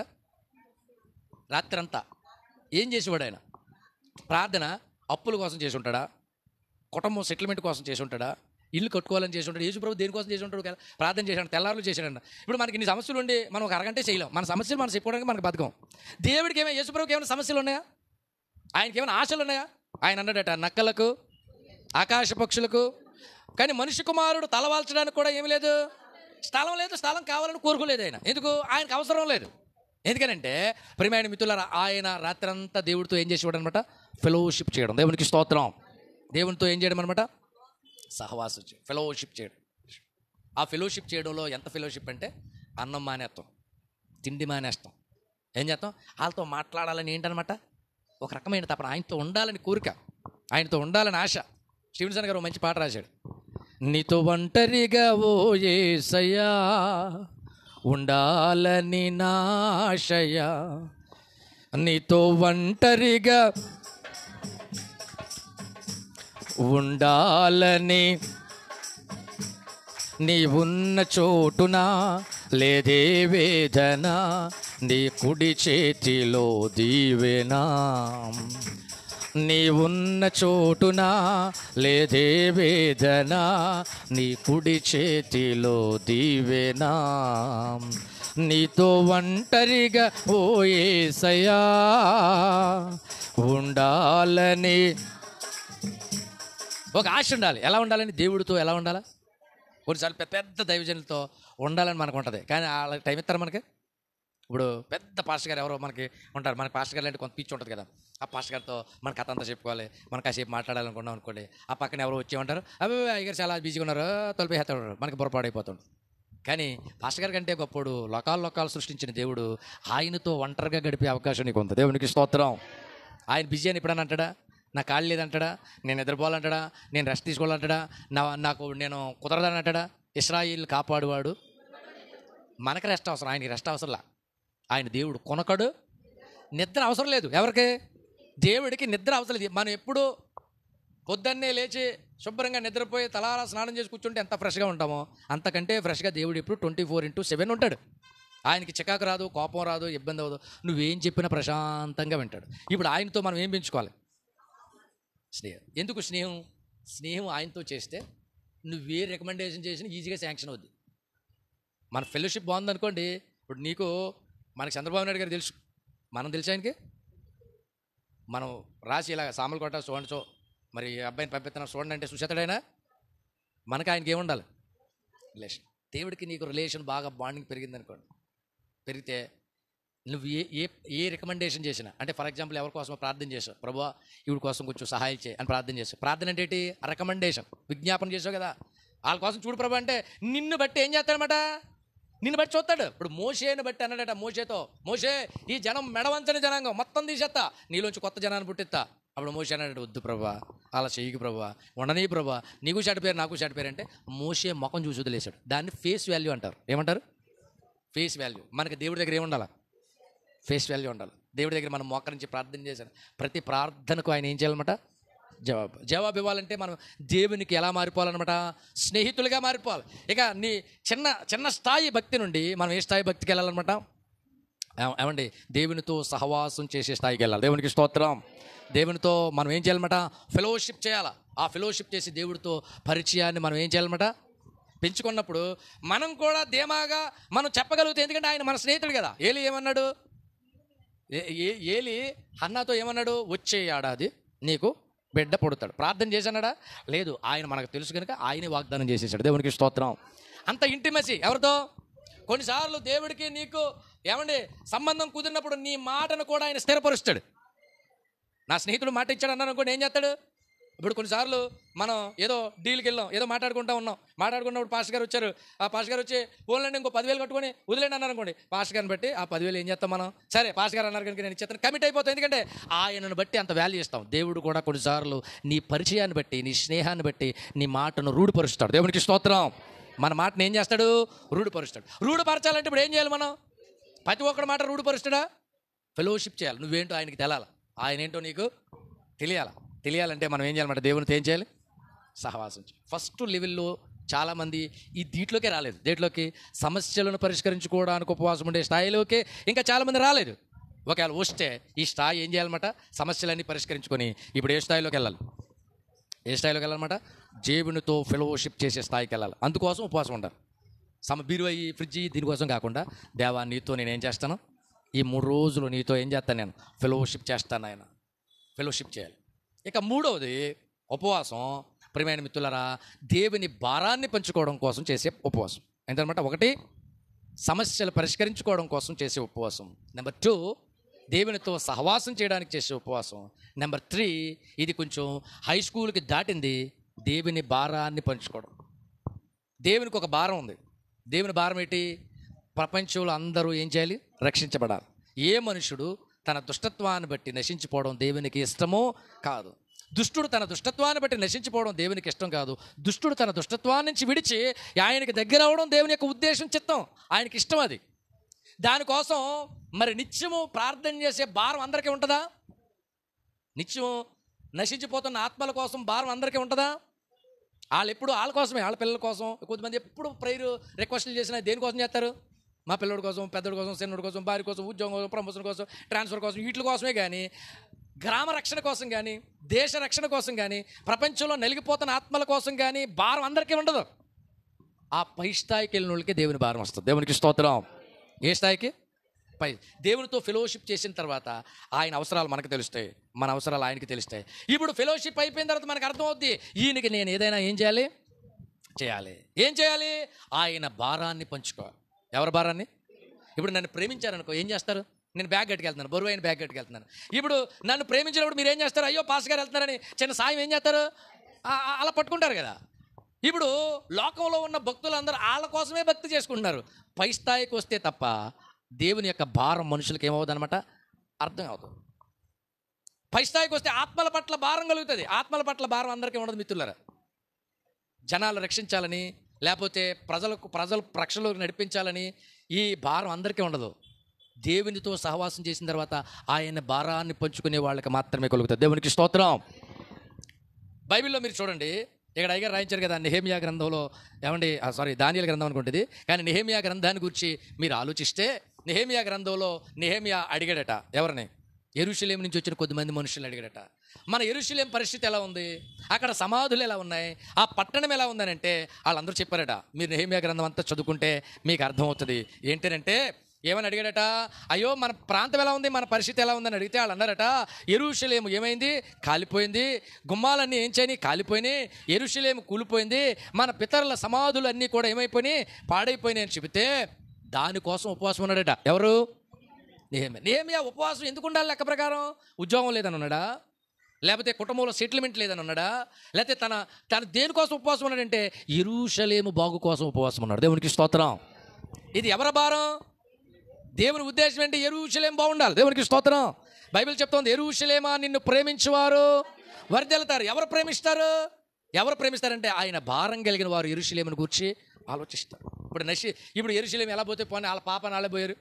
రాత్రి అంతా ఏం చేసేవాడు ఆయన? ప్రార్థన అప్పుల కోసం చేసి ఉంటాడా? కుటుంబం సెటిల్మెంట్ కోసం చేసి ఉంటాడా? ఇల్లు కట్టుకోవాలని చేసి ఉంటాడు. యేసుప్రభు దేనికోసం చేసి ఉంటాడు? ప్రార్థన చేశాడు, తెల్లారులు చేశాడు. ఇప్పుడు మనకి ఇన్ని సమస్యలు ఉండి మనం ఒక అరగంటే చేయలేం. మన సమస్యలు మనం చెప్పుకోవడానికి మనకు బతకం. దేవుడికి యేసుప్రభుకి ఏమైనా సమస్యలు ఉన్నాయా? ఆయనకి ఏమైనా ఆశలు ఉన్నాయా? ఆయన అన్నాడట నక్కలకు ఆకాశ పక్షులకు. కానీ మనిషి కుమారుడు తలవాల్చడానికి కూడా ఏమి లేదు, స్థలం లేదు. స్థలం కావాలని కోరుకోలేదు ఆయన. ఎందుకు? ఆయనకు అవసరం లేదు. ఎందుకనంటే ప్రియమైన మిత్రులారా, ఆయన రాత్రంతా దేవుడితో ఏం చేసేవాడు అనమాట? ఫెలోషిప్ చేయడం. దేవునికి స్తోత్రం. దేవునితో ఏం చేయడం అనమాట? సహవాసం చేయడం, ఫెలోషిప్ చేయడం. ఆ ఫెలోషిప్ చేయడంలో ఎంత ఫెలోషిప్ అంటే అన్నం మానేస్తాం, తిండి మానేస్తాం. ఏం చేస్తాం? వాళ్ళతో మాట్లాడాలని ఏంటనమాట? ఒక రకమైన తపన, ఆయనతో ఉండాలని కోరిక, ఆయనతో ఉండాలని ఆశ. స్టీవెన్సన్ గారు మంచి పాట రాశాడు. నీతో ఒంటరిగా ఓ యేసయ్యా ఉండాలని నా ఆశయా, నీతో ఒంటరిగా ఉండాలని, నీ ఉన్న చోటున లేదే వేదన, నీ కుడి చేతిలో దీవెనా. నీ ఉన్న చోటున లేదే వేదన, నీ కుడి చేతిలో దీవెనా. నీతో ఒంటరిగా ఓ యేసయ్యా ఉండాలని ఒక ఆశ ఉండాలి. ఎలా ఉండాలని? దేవుడితో ఎలా ఉండాలా? కొన్నిసార్లు పెద్ద దైవజనులతో ఉండాలని మనకు ఉంటుంది, కానీ వాళ్ళ టైం ఇస్తారు మనకి. ఇప్పుడు పెద్ద పాస్టర్ గారు ఎవరో మనకి ఉంటారు. మనకి పాస్టర్ గారు అంటే కొంత పిచ్చి ఉంటుంది కదా. ఆ పాస్టర్ గారితో మన కథ అంతా చెప్పుకోవాలి, మనం కాసేపు మాట్లాడాలనుకున్నాం అనుకోండి. ఆ పక్కన ఎవరో వచ్చేమంటారు, అయ్యారు చాలా బిజీగా ఉన్నారు, తొలిపేస్తాడు, మనకి బొరపాడైపోతుంది. కానీ పాస్టర్ గారి కంటే గొప్పడు లోకాలు సృష్టించిన దేవుడు. ఆయనతో ఒంటరిగా గడిపే అవకాశం నీకు ఉంది. దేవునికి స్తోత్రం. ఆయన బిజీ అని ఎప్పుడని అంటాడా? నా కాళ్ళు లేదంటాడా? నేను నిద్రపోవాలంటాడా? నేను రెస్ట్ తీసుకోవాలంటాడా? నేను కుదరదని అంటాడా? ఇశ్రాయేల్ కాపాడువాడు. మనకు రెస్ట్ అవసరం, ఆయనకి రెస్ట్ అవసరంలా. ఆయన దేవుడు కొనకడు, నిద్ర అవసరం లేదు ఎవరికి? దేవుడికి నిద్ర అవసరం లేదు. మనం ఎప్పుడు పొద్దున్నే లేచి శుభ్రంగా నిద్రపోయి తలారా స్నానం చేసి కూర్చుంటే ఎంత ఫ్రెష్గా ఉంటామో అంతకంటే ఫ్రెష్గా దేవుడు ఎప్పుడు 24/7 ఉంటాడు. ఆయనకి చికాకు రాదు, కోపం రాదు, ఇబ్బంది అవ్వదు. నువ్వేం చెప్పినా ప్రశాంతంగా వింటాడు. ఇప్పుడు ఆయనతో మనం ఏం పెంచుకోవాలి? స్నేహం. ఎందుకు స్నేహం? స్నేహం ఆయనతో చేస్తే నువ్వే రికమెండేషన్ చేసినా ఈజీగా శాంక్షన్ అవుద్ది. మన ఫెలోషిప్ బాగుందనుకోండి, ఇప్పుడు నీకు మనకి చంద్రబాబు నాయుడు గారు తెలుసు, మనం తెలుసు ఆయనకి. మనం రాసి ఇలా సామలకోట చూడండి, మరి అబ్బాయిని పంపిస్తున్నాం చూడండి అంటే చూసేతాడైనా. మనకి ఆయనకి ఏముండాలి? రిలేషన్. దేవుడికి నీకు రిలేషన్ బాగా బాండింగ్ పెరిగింది అనుకోండి, పెరిగితే నువ్వు ఏ రికమెండేషన్ చేసినా, అంటే ఫర్ ఎగ్జాంపుల్ ఎవరి కోసమో ప్రార్థన చేసావు, ప్రభువా ఈవిడ కోసం కొంచెం సహాయం చేయి అని ప్రార్థన చేసావు. ప్రార్థన అంటే ఏంటి? రికమెండేషన్, విజ్ఞాపన చేసావు కదా. వాళ్ళ కోసం చూడు ప్రభు అంటే నిన్ను బట్టి ఏం చేస్తాడనమాట? నిన్ను బట్టి చూస్తాడు. ఇప్పుడు మోషేని బట్టి అన్నాడట మోషేతో, మోషే ఈ జనం మెడవంచని జనాంగం మొత్తం తీసేస్తా, నీలోంచి కొత్త జనాన్ని పుట్టిస్తా. అప్పుడు మోషే అన్నాడు, వద్దు ప్రభా, అలా చెయ్యికి ప్రభా, ఉండనీ ప్రభా, నీకు షాట్ పేరు నాకు షాట్ పేరు అంటే మోషే ముఖం చూసి వదిలేశాడు. దాన్ని ఫేస్ వాల్యూ అంటారు. ఏమంటారు? Face value. మనకి దేవుడి దగ్గర ఏముండాలి? ఫేస్ వాల్యూ ఉండాలి. దేవుడి దగ్గర మనం మోకరించి ప్రార్థన చేశాను, ప్రతి ప్రార్థనకు ఆయన ఏం చేయాలన్నమాట? జవాబు ఇవ్వాలంటే మనం దేవునికి ఎలా మారిపోవాలన్నమాట? స్నేహితులుగా మారిపోవాలి. ఇక నీ చిన్న స్థాయి భక్తి నుండి మనం ఏ స్థాయి భక్తికి వెళ్ళాలన్నమాట? ఏమండి, దేవునితో సహవాసం చేసే స్థాయికి వెళ్ళాలి. దేవునికి స్తోత్రం. దేవునితో మనం ఏం చేయాలన్నమాట? ఫెలోషిప్ చేయాలి. ఆ ఫెలోషిప్ చేసి దేవుడితో పరిచయాన్ని మనం ఏం చేయాలన్నమాట? పెంచుకున్నప్పుడు మనం కూడా ధీమాగా మనం చెప్పగలుగుతాం. ఎందుకంటే ఆయన మన స్నేహితుడు కదా. ఏలి ఏమన్నాడు? ఏలి హన్నాతో ఏమన్నాడు? వచ్చే ఏడాది నీకు బిడ్డ పుడతాడు. ప్రార్థన చేశాడా? లేదు. ఆయన మనకు తెలుసు కనుక ఆయనే వాగ్దానం చేసేసాడు. దేవునికి స్తోత్రం. అంత ఇంటిమసీ ఎవరితో? కొన్నిసార్లు దేవుడికి నీకు ఏమండి సంబంధం కుదిరినప్పుడు నీ మాటను కూడా ఆయన స్థిరపరుస్తాడు. నా స్నేహితుడు మాట ఇచ్చాడు అన్నాను అనుకోండి, ఏం చేస్తాడు? ఇప్పుడు కొన్నిసార్లు మనం ఏదో డీల్కి వెళ్ళాం, ఏదో మాట్లాడుకున్నప్పుడు పాస్టర్ గారు వచ్చారు. ఆ పాస్టర్ గారు వచ్చి ఓన్లండి ఇంకో 10,000 కట్టుకొని వదిలేండి అన్నారు అనుకోండి. పాస్టర్ గారిని బట్టి ఆ 10,000 ఏం చేస్తాం మనం? సరే పాస్టర్ గారు అన్నారు కనుక నేను ఇచ్చేస్తాను, కమిట్ అయిపోతాం. ఎందుకంటే ఆయనను బట్టి అంత వాల్యూ ఇస్తాం. దేవుడు కూడా కొన్నిసార్లు నీ పరిచయాన్ని బట్టి, నీ స్నేహాన్ని బట్టి నీ మాటను రూఢిపరుస్తాడు. దేవునికి స్తోత్రం. మన మాటను ఏం చేస్తాడు? రూఢిపరుస్తాడు. రూఢిపరచాలంటే ఇప్పుడు ఏం చేయాలి మనం? ప్రతి ఒక్కడి మాట రూఢిపరుస్తాడా? ఫెలోషిప్ చేయాలి. నువ్వేంటో ఆయనకి తెలాలి, ఆయన ఏంటో నీకు తెలియాలంటే మనం ఏం చేయాలన్నమాట? దేవునితో ఏం చేయాలి? సహవాసం చేయాలి. ఫస్ట్ లెవెల్లో చాలామంది ఈ దీంట్లోకే రాలేదు. దేంట్లోకి? సమస్యలను పరిష్కరించుకోవడానికి ఉపవాసం ఉండే స్థాయిలోకి ఇంకా చాలామంది రాలేదు. ఒకవేళ వస్తే ఈ స్థాయి ఏం చేయాలన్నమాట? సమస్యలన్నీ పరిష్కరించుకొని ఇప్పుడు ఏ స్థాయిలోకి వెళ్ళాలి? వెళ్ళాలన్నమాట? దేవునితో ఫెలోషిప్ చేసే స్థాయికి వెళ్ళాలి. అందుకోసం ఉపవాసం ఉండాలి. బీరువాయి ఫ్రిడ్జి దీనికోసం కాకుండా, దేవా నీతో నేనేం చేస్తాను? ఈ 3 రోజులు నీతో ఏం చేస్తాను? నేను ఫెలోషిప్ చేస్తాను. ఆయన ఫెలోషిప్ చేయాలి. ఇక మూడవది ఉపవాసం. ప్రియమైన మిత్రులారా, దేవుని భారాన్ని పంచుకోవడం కోసం చేసే ఉపవాసం ఏంటన్నమాట? 1 సమస్యలు పరిష్కరించుకోవడం కోసం చేసే ఉపవాసం. నెంబర్ 2 దేవునితో సహవాసం చేయడానికి చేసే ఉపవాసం. నెంబర్ 3 ఇది కొంచెం హై స్కూల్కి దాటింది, దేవుని భారాన్ని పంచుకోవడం. దేవునికి ఒక భారం ఉంది. దేవుని భారం ఏంటి? ప్రపంచంలో అందరూ ఏం చేయాలి? రక్షించబడాలి. ఏ మనుషుడు తన దుష్టత్వాన్ని బట్టి నశించిపోవడం దేవునికి ఇష్టమో కాదు. దుష్టుడు తన దుష్టత్వాన్ని బట్టి నశించిపోవడం దేవునికి ఇష్టం కాదు. దుష్టుడు తన దుష్టత్వాన్ని నుంచి విడిచి ఆయనకి దగ్గర అవడం దేవుని యొక్క ఉద్దేశం, చిత్తం, ఆయనకి ఇష్టం. అది దానికోసం మరి నిత్యము ప్రార్థన చేసే భారం అందరికీ ఉంటుందా? నిత్యం నశించిపోతున్న ఆత్మల కోసం భారం అందరికీ ఉంటుందా? వాళ్ళు ఎప్పుడు వాళ్ళ కోసమే, వాళ్ళ పిల్లల కోసం. కొంతమంది ఎప్పుడు ప్రేయర్ రిక్వెస్ట్లు చేసినా దేనికోసం చేస్తారు? మా పిల్లడి కోసం, పెద్దడి కోసం, చిన్నడి కోసం, భార్య కోసం, ఉద్యోగం కోసం, ప్రమోషన్ కోసం, ట్రాన్స్ఫర్ కోసం, వీటి కోసమే. కానీ గ్రామ రక్షణ కోసం కానీ, దేశ రక్షణ కోసం కానీ, ప్రపంచంలో నలిగిపోతున్న ఆత్మల కోసం కానీ భారం అందరికీ ఉండదు. ఆ పై స్థాయికి వెళ్ళిన వాళ్ళకి దేవుని భారం వస్తుంది. దేవునికి స్తోత్రం. ఏ స్థాయికి? పై. దేవునితో ఫెలోషిప్ చేసిన తర్వాత ఆయన అవసరాలు మనకు తెలుస్తాయి, మన అవసరాలు ఆయనకి తెలుస్తాయి. ఇప్పుడు ఫెలోషిప్ అయిపోయిన తర్వాత మనకు అర్థమవుద్ది, ఈయనకి నేను ఏదైనా ఏం చేయాలి? ఏం చేయాలి? ఆయన భారాన్ని పంచుకోవాలి. ఎవరి భారాన్ని? ఇప్పుడు నన్ను ప్రేమించారనుకో, ఏం చేస్తారు? నేను బ్యాగ్ కట్టుకెళ్తున్నాను, బరువు అయిన బ్యాగ్ కట్టుకెళ్తున్నాను. ఇప్పుడు నన్ను ప్రేమించినప్పుడు మీరు ఏం చేస్తారు? అయ్యో పాస్ గారు వెళ్తున్నారని చిన్న సాయం ఏం చేస్తారు? అలా పట్టుకుంటారు కదా. ఇప్పుడు లోకంలో ఉన్న భక్తులందరూ వాళ్ళ కోసమే భక్తి చేసుకుంటున్నారు. పై స్థాయికి వస్తే తప్ప దేవుని యొక్క భారం మనుషులకు ఏమవుతుంది అనమాట? అర్థం అవుతుంది. పై స్థాయికి వస్తే ఆత్మల పట్ల భారం కలుగుతుంది. ఆత్మల పట్ల భారం అందరికీ ఉండదు మిత్రులారా. జనాలు రక్షించాలని, లేకపోతే ప్రజలు రక్షణలోకి నడిపించాలని ఈ భారం అందరికీ ఉండదు. దేవునితో సహవాసం చేసిన తర్వాత ఆయన భారాన్ని పంచుకునే వాళ్ళకి మాత్రమే కలుగుతుంది. దేవునికి స్తోత్రం. బైబిల్లో మీరు చూడండి, ఇక్కడ అయ్యగారు రాయించారు కదా నెహెమియా గ్రంథంలో, దానియేలు గ్రంథం అనుకుంటుంది. కానీ నెహెమియా గ్రంథాన్ని గురించి మీరు ఆలోచిస్తే, నెహెమియా గ్రంథంలో నెహెమియా అడిగాడట ఎవరిని? యెరూషలేము నుంచి వచ్చిన కొద్దిమంది మనుషులను అడిగాడట, మన యెరూషలేం పరిస్థితి ఎలా ఉంది, అక్కడ సమాధులు ఎలా ఉన్నాయి, ఆ పట్టణం ఎలా ఉందనంటే వాళ్ళందరూ చెప్పారట, మీరు నెహెమియా గ్రంథం అంతా చదువుకుంటే మీకు అర్థమవుతుంది. ఏంటంటే ఏమని అడిగాడట? అయ్యో మన ప్రాంతం ఎలా ఉంది, మన పరిస్థితి ఎలా ఉందని అడిగితే వాళ్ళు అన్నారట, యెరూషలేము ఏమైంది? కాలిపోయింది. గుమ్మాలన్నీ ఏం చేయని? కాలిపోయినాయి. యెరూషలేము కూలిపోయింది. మన పితరుల సమాధులు అన్నీ కూడా ఏమైపోయినాయి? పాడైపోయినాయి అని చెబితే దానికోసం ఉపవాసం ఉన్నాడట. ఎవరు? నెహెమ్యా. ఉపవాసం ఎందుకు ఉండాలి లెక్క ప్రకారం? ఉద్యోగం లేదని ఉన్నాడా? లేకపోతే కుటుంబంలో సెటిల్మెంట్ లేదని ఉన్నాడా? లేకపోతే తన దేనికోసం ఉపవాసం ఉన్నాడంటే యెరూషలేము బాగు కోసం ఉపవాసం ఉన్నాడు. దేవునికి స్తోత్రం. ఇది ఎవరి భారం? దేవుని ఉద్దేశం ఏంటి? యెరూషలేం బాగుండాలి. దేవునికి స్తోత్రం. బైబిల్ చెప్తోంది, యెరూషలేమా నిన్ను ప్రేమించువారు వర్ధిల్లుతారు. ఎవరు ప్రేమిస్తారు? ఎవరు ప్రేమిస్తారంటే ఆయన భారం కలిగిన వారు యెరూషలేమును గూర్చి ఆలోచిస్తారు. ఇప్పుడు యెరూషలేం ఎలా పోతే పోనీ, వాళ్ళ పాప నాళ్ళే పోయారు.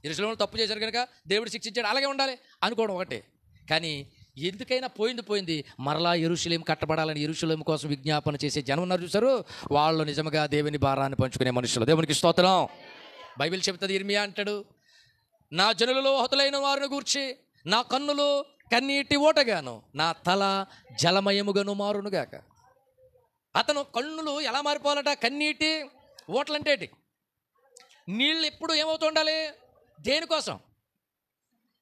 యెరూషలేములో తప్పు చేశారు కనుక దేవుడు శిక్షించాడు, అలాగే ఉండాలి అనుకోవడం ఒకటే. కానీ ఎందుకైనా పోయింది మరలా యెరూషలేం కట్టబడాలని యెరూషలేం కోసం విజ్ఞాపన చేసే జనం ఉన్నారు చూసారు, వాళ్ళు నిజంగా దేవుని భారాన్ని పంచుకునే మనుషులు. దేవునికి స్తోత్రం. బైబిల్ చెబుతుంది, ఇర్మియా అంటాడు, నా జనులలో హతులైన వారిని గూర్చి నా కన్నులు కన్నీటి ఓటగాను, నా తల జలమయముగాను మారునుగాక. అతను కన్నులు ఎలా మారిపోవాలట? కన్నీటి ఓటలంటే నీళ్ళు ఎప్పుడు ఏమవుతుండాలి? దేనికోసం?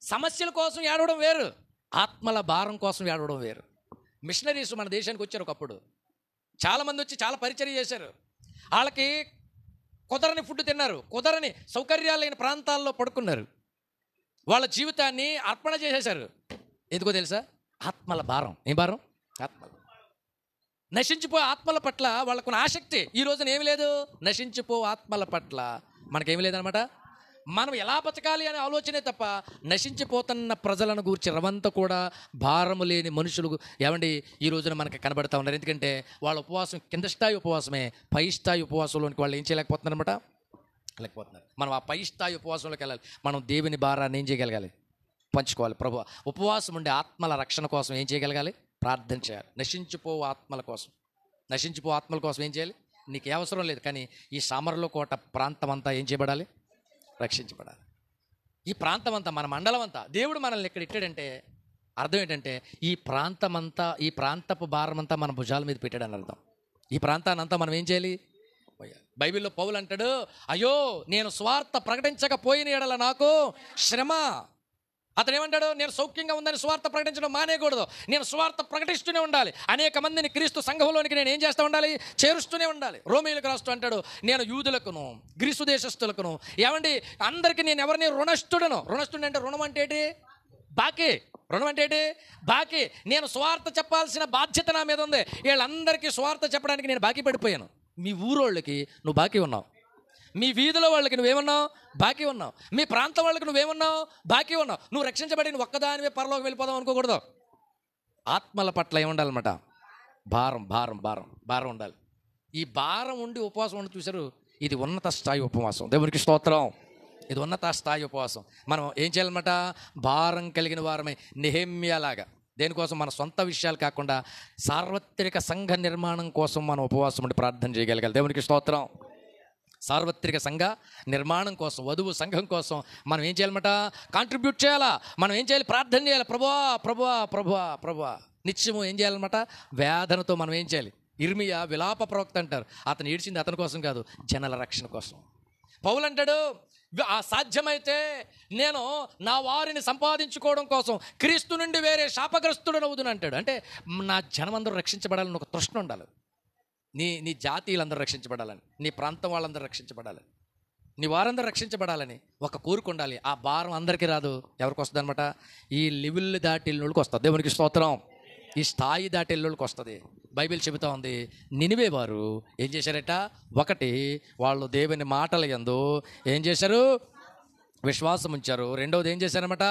సమస్యల కోసం ఏడవడం వేరు, ఆత్మల భారం కోసం ఏడవడం వేరు. మిషనరీస్ మన దేశానికి వచ్చారు. ఒకప్పుడు చాలామంది వచ్చి చాలా పరిచర్య చేశారు. వాళ్ళకి కుదరని ఫుడ్ తిన్నారు, కుదరని సౌకర్యాలు లేని ప్రాంతాల్లో పడుకున్నారు. వాళ్ళ జీవితాన్ని అర్పణ చేసేశారు. ఎందుకో తెలుసా? ఆత్మల భారం. ఏం భారం? ఆత్మల. నశించిపో ఆత్మల పట్ల వాళ్ళకున్న ఆసక్తి ఈ రోజున ఏమి లేదు. నశించిపో ఆత్మల పట్ల మనకేమి లేదనమాట. మనం ఎలా బతకాలి అనే ఆలోచనే తప్ప నశించిపోతున్న ప్రజలను గూర్చి రవంతా కూడా భారము లేని మనుషులు ఏమండి ఈ రోజున మనకు కనబడతా ఉన్నారు. ఎందుకంటే వాళ్ళ ఉపవాసం కింద స్థాయి ఉపవాసమే, పై స్థాయి ఉపవాసంలోనికి వాళ్ళు ఏం చేయలేకపోతున్నారు అనమాట, లేకపోతున్నారు. మనం ఆ పై స్థాయి ఉపవాసంలోకి వెళ్ళాలి. మనం దేవుని భారాన్ని ఏం చేయగలగాలి? పంచుకోవాలి. ప్రభు ఉపవాసం ఉండే ఆత్మల రక్షణ కోసం ఏం చేయగలగాలి? ప్రార్థన చేయాలి. నశించిపో ఆత్మల కోసం ఏం చేయాలి? నీకు ఏ అవసరం లేదు, కానీ ఈ సామర్లకోట ప్రాంతం అంతా ఏం చేయబడాలి? రక్షించబడాలి. ఈ ప్రాంతం అంతా, మన మండలం అంతా దేవుడు మనల్ని ఎక్కడ ఇట్టాడంటే అర్థం ఏంటంటే ఈ ప్రాంతపు భారం అంతా మన భుజాల మీద పెట్టాడని అర్థం. ఈ ప్రాంతాన్ని అంతా మనం ఏం చేయాలి? బైబిల్లో పౌలు అంటాడు, అయ్యో నేను స్వార్థ ప్రకటించకపోయిన ఎడల నాకు శ్రమ. అతను ఏమంటాడు? నేను సౌఖ్యంగా ఉందని స్వార్థ ప్రకటించడం మానేయకూడదు, నేను స్వార్థ ప్రకటిస్తూనే ఉండాలి. అనేక మందిని క్రీస్తు సంఘంలోనికి నేను ఏం చేస్తూ ఉండాలి? చేరుస్తూనే ఉండాలి. రోమీయులకు రాస్తూ అంటాడు, నేను యూదులకును గ్రీసు దేశస్తులకును ఏమండి అందరికీ నేను ఎవరిని రుణస్థుడు అంటే రుణం అంటే ఏంటి? బాకీ. రుణం అంటే ఏంటి? బాకీ. నేను స్వార్థ చెప్పాల్సిన బాధ్యత నా మీద ఉంది. వీళ్ళందరికీ స్వార్థ చెప్పడానికి నేను బాకీ పడిపోయాను. మీ ఊరోళ్ళకి నువ్వు బాకీ ఉన్నావు, మీ వీధిలో వాళ్ళకి నువ్వేమన్నావు? బాకీ ఉన్నావు, మీ ప్రాంతం వాళ్ళకి నువ్వేమన్నావు? బాకీ ఉన్నావు. నువ్వు రక్షించబడి నువ్వు ఒక్కదానివే పరలోకి వెళ్ళిపోదాం అనుకోకూడదు. ఆత్మల పట్ల ఏముండాలన్నమాట? భారం ఉండాలి. ఈ భారం ఉండి ఉపవాసం ఉండి చూసారు, ఇది ఉన్నత స్థాయి ఉపవాసం. దేవునికి స్తోత్రం. ఇది ఉన్నత స్థాయి ఉపవాసం. మనం ఏం చేయాలన్నమాట? భారం కలిగిన వారమై నెహెమ్యాలాగా దేనికోసం? మన సొంత విషయాలు కాకుండా సార్వత్రిక సంఘ నిర్మాణం కోసం మనం ఉపవాసం ఉండి ప్రార్థన చేయగలగాలి. దేవునికి స్తోత్రం. సార్వత్రిక సంఘ నిర్మాణం కోసం, వధువు సంఘం కోసం మనం ఏం చేయాలన్నమాట? కాంట్రిబ్యూట్ చేయాలా. మనం ఏం చేయాలి? ప్రార్థన చేయాలి. ప్రభువా నిత్యము ఏం చేయాలన్నమాట? వేదనతో మనం ఏం చేయాలి? ఇర్మియా విలాప ప్రవక్త అంటారు. అతను ఏడ్చింది అతని కోసం కాదు, జనుల రక్షణ కోసం. పౌలు అంటాడు, సాధ్యమైతే నేను నా వారిని సంపాదించుకోవడం కోసం క్రీస్తు నుండి వేరే శాపగ్రస్తుడనవుదును అంటాడు. అంటే నా జనమందరూ రక్షించబడాలని ఒక తృష్ణ ఉండాలి. నీ జాతీయులందరూ రక్షించబడాలని, నీ ప్రాంతం వాళ్ళందరూ రక్షించబడాలని, నీ వారందరూ రక్షించబడాలని ఒక కోరిక ఉండాలి. ఆ భారం అందరికీ రాదు. ఎవరికి వస్తుంది అనమాట? ఈ లెవెల్ దాటి వెళ్ళినోళ్ళకి వస్తుంది. దేవునికి స్తోత్రం. ఈ స్థాయి దాటి వెళ్ళినోళ్ళకి వస్తుంది. బైబిల్ చెబుతా ఉంది, నినివే వారు ఏం చేశారట? ఒకటి, వాళ్ళు దేవుని మాటల యందు ఏం చేశారు? విశ్వాసం ఉంచారు. రెండవది ఏం చేశారన్నమాట?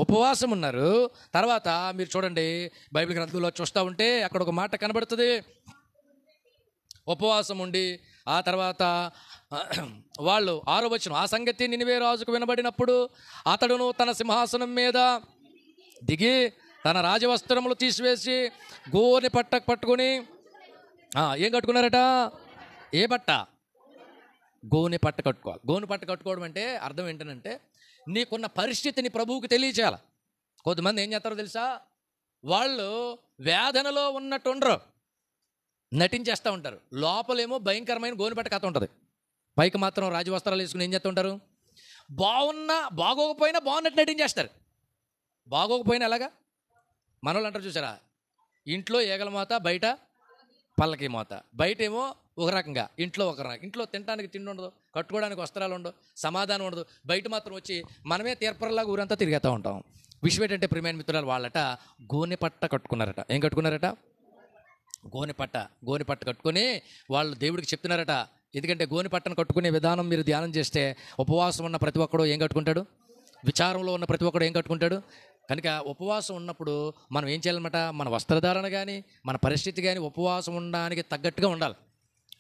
ఉపవాసం ఉన్నారు. తర్వాత మీరు చూడండి, బైబిల్ గ్రంథంలో చూస్తూ ఉంటే అక్కడ ఒక మాట కనబడుతుంది. ఉపవాసం ఉండి ఆ తర్వాత వాళ్ళు 6వ వచనం, ఆ సంగతి నినివే రాజుకు వినబడినప్పుడు అతడును తన సింహాసనం మీద దిగి తన రాజవస్త్రములు తీసివేసి గోనె పట్ట పట్టుకొని ఏం కట్టుకున్నారట? ఏ పట్ట? గోనె పట్ట కట్టుకోవాలి. గోనె పట్ట కట్టుకోవడం అంటే అర్థం ఏంటంటే నీకున్న పరిస్థితిని ప్రభువుకి తెలియచేయాలి. కొంతమంది ఏం చేస్తారో తెలుసా? వాళ్ళు వేదనలో ఉన్నట్టు ఉండరు, నటించేస్తూ ఉంటారు. లోపలేమో భయంకరమైన గోనెపట్ట కథ ఉంటుంది, పైకి మాత్రం రాజవస్త్రాలు వేసుకుని ఏం చేస్తూ ఉంటారు? బాగోకపోయినా బాగున్నట్టు నటించేస్తారు. బాగోకపోయినా ఎలాగా? మనోళ్ళు అంటారు చూసారా, ఇంట్లో ఏగల మోత, బయట పల్లకి మోత. బయట ఏమో ఒక రకంగా, ఇంట్లో ఒక రకంగా. ఇంట్లో తినడానికి తిండి ఉండదు, కట్టుకోవడానికి వస్త్రాలు ఉండవు, సమాధానం ఉండదు. బయట మాత్రం వచ్చి మనమే తీర్పరలాగా ఊరంతా తిరిగేస్తూ ఉంటాం. విషయం ఏంటంటే ప్రియమైన మిత్రులు, వాళ్ళట గోనెపట్ట కట్టుకున్నారట. ఏం కట్టుకున్నారట? గోనెపట్ట కట్టుకొని వాళ్ళు దేవుడికి చెప్తున్నారట. ఎందుకంటే గోనెపట్టను కట్టుకునే విధానం మీరు ధ్యానం చేస్తే, ఉపవాసం ఉన్న ప్రతి ఒక్కడు ఏం కట్టుకుంటాడు? విచారంలో ఉన్న ప్రతి ఒక్కడు ఏం కట్టుకుంటాడు? కనుక ఉపవాసం ఉన్నప్పుడు మనం ఏం చేయాలన్నమాట, మన వస్త్రధారణ కానీ మన పరిస్థితి కానీ ఉపవాసం ఉండడానికి తగ్గట్టుగా ఉండాలి.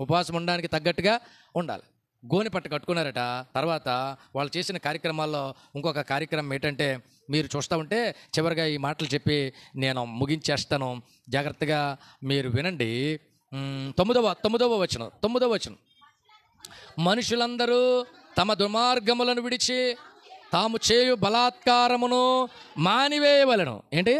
ఉపవాసం ఉండడానికి తగ్గట్టుగా ఉండాలి. గోనెపట్ట కట్టుకున్నారట. తర్వాత వాళ్ళు చేసిన కార్యక్రమాల్లో ఇంకొక కార్యక్రమం ఏంటంటే, మీరు చూస్తూ ఉంటే చివరిగా ఈ మాటలు చెప్పి నేను ముగించేస్తాను, జాగ్రత్తగా మీరు వినండి. 9వ వచనం. మనుషులందరూ తమ దుర్మార్గములను విడిచి తాము చేయు బలాత్కారమును మానివేయవలను. ఏంటి?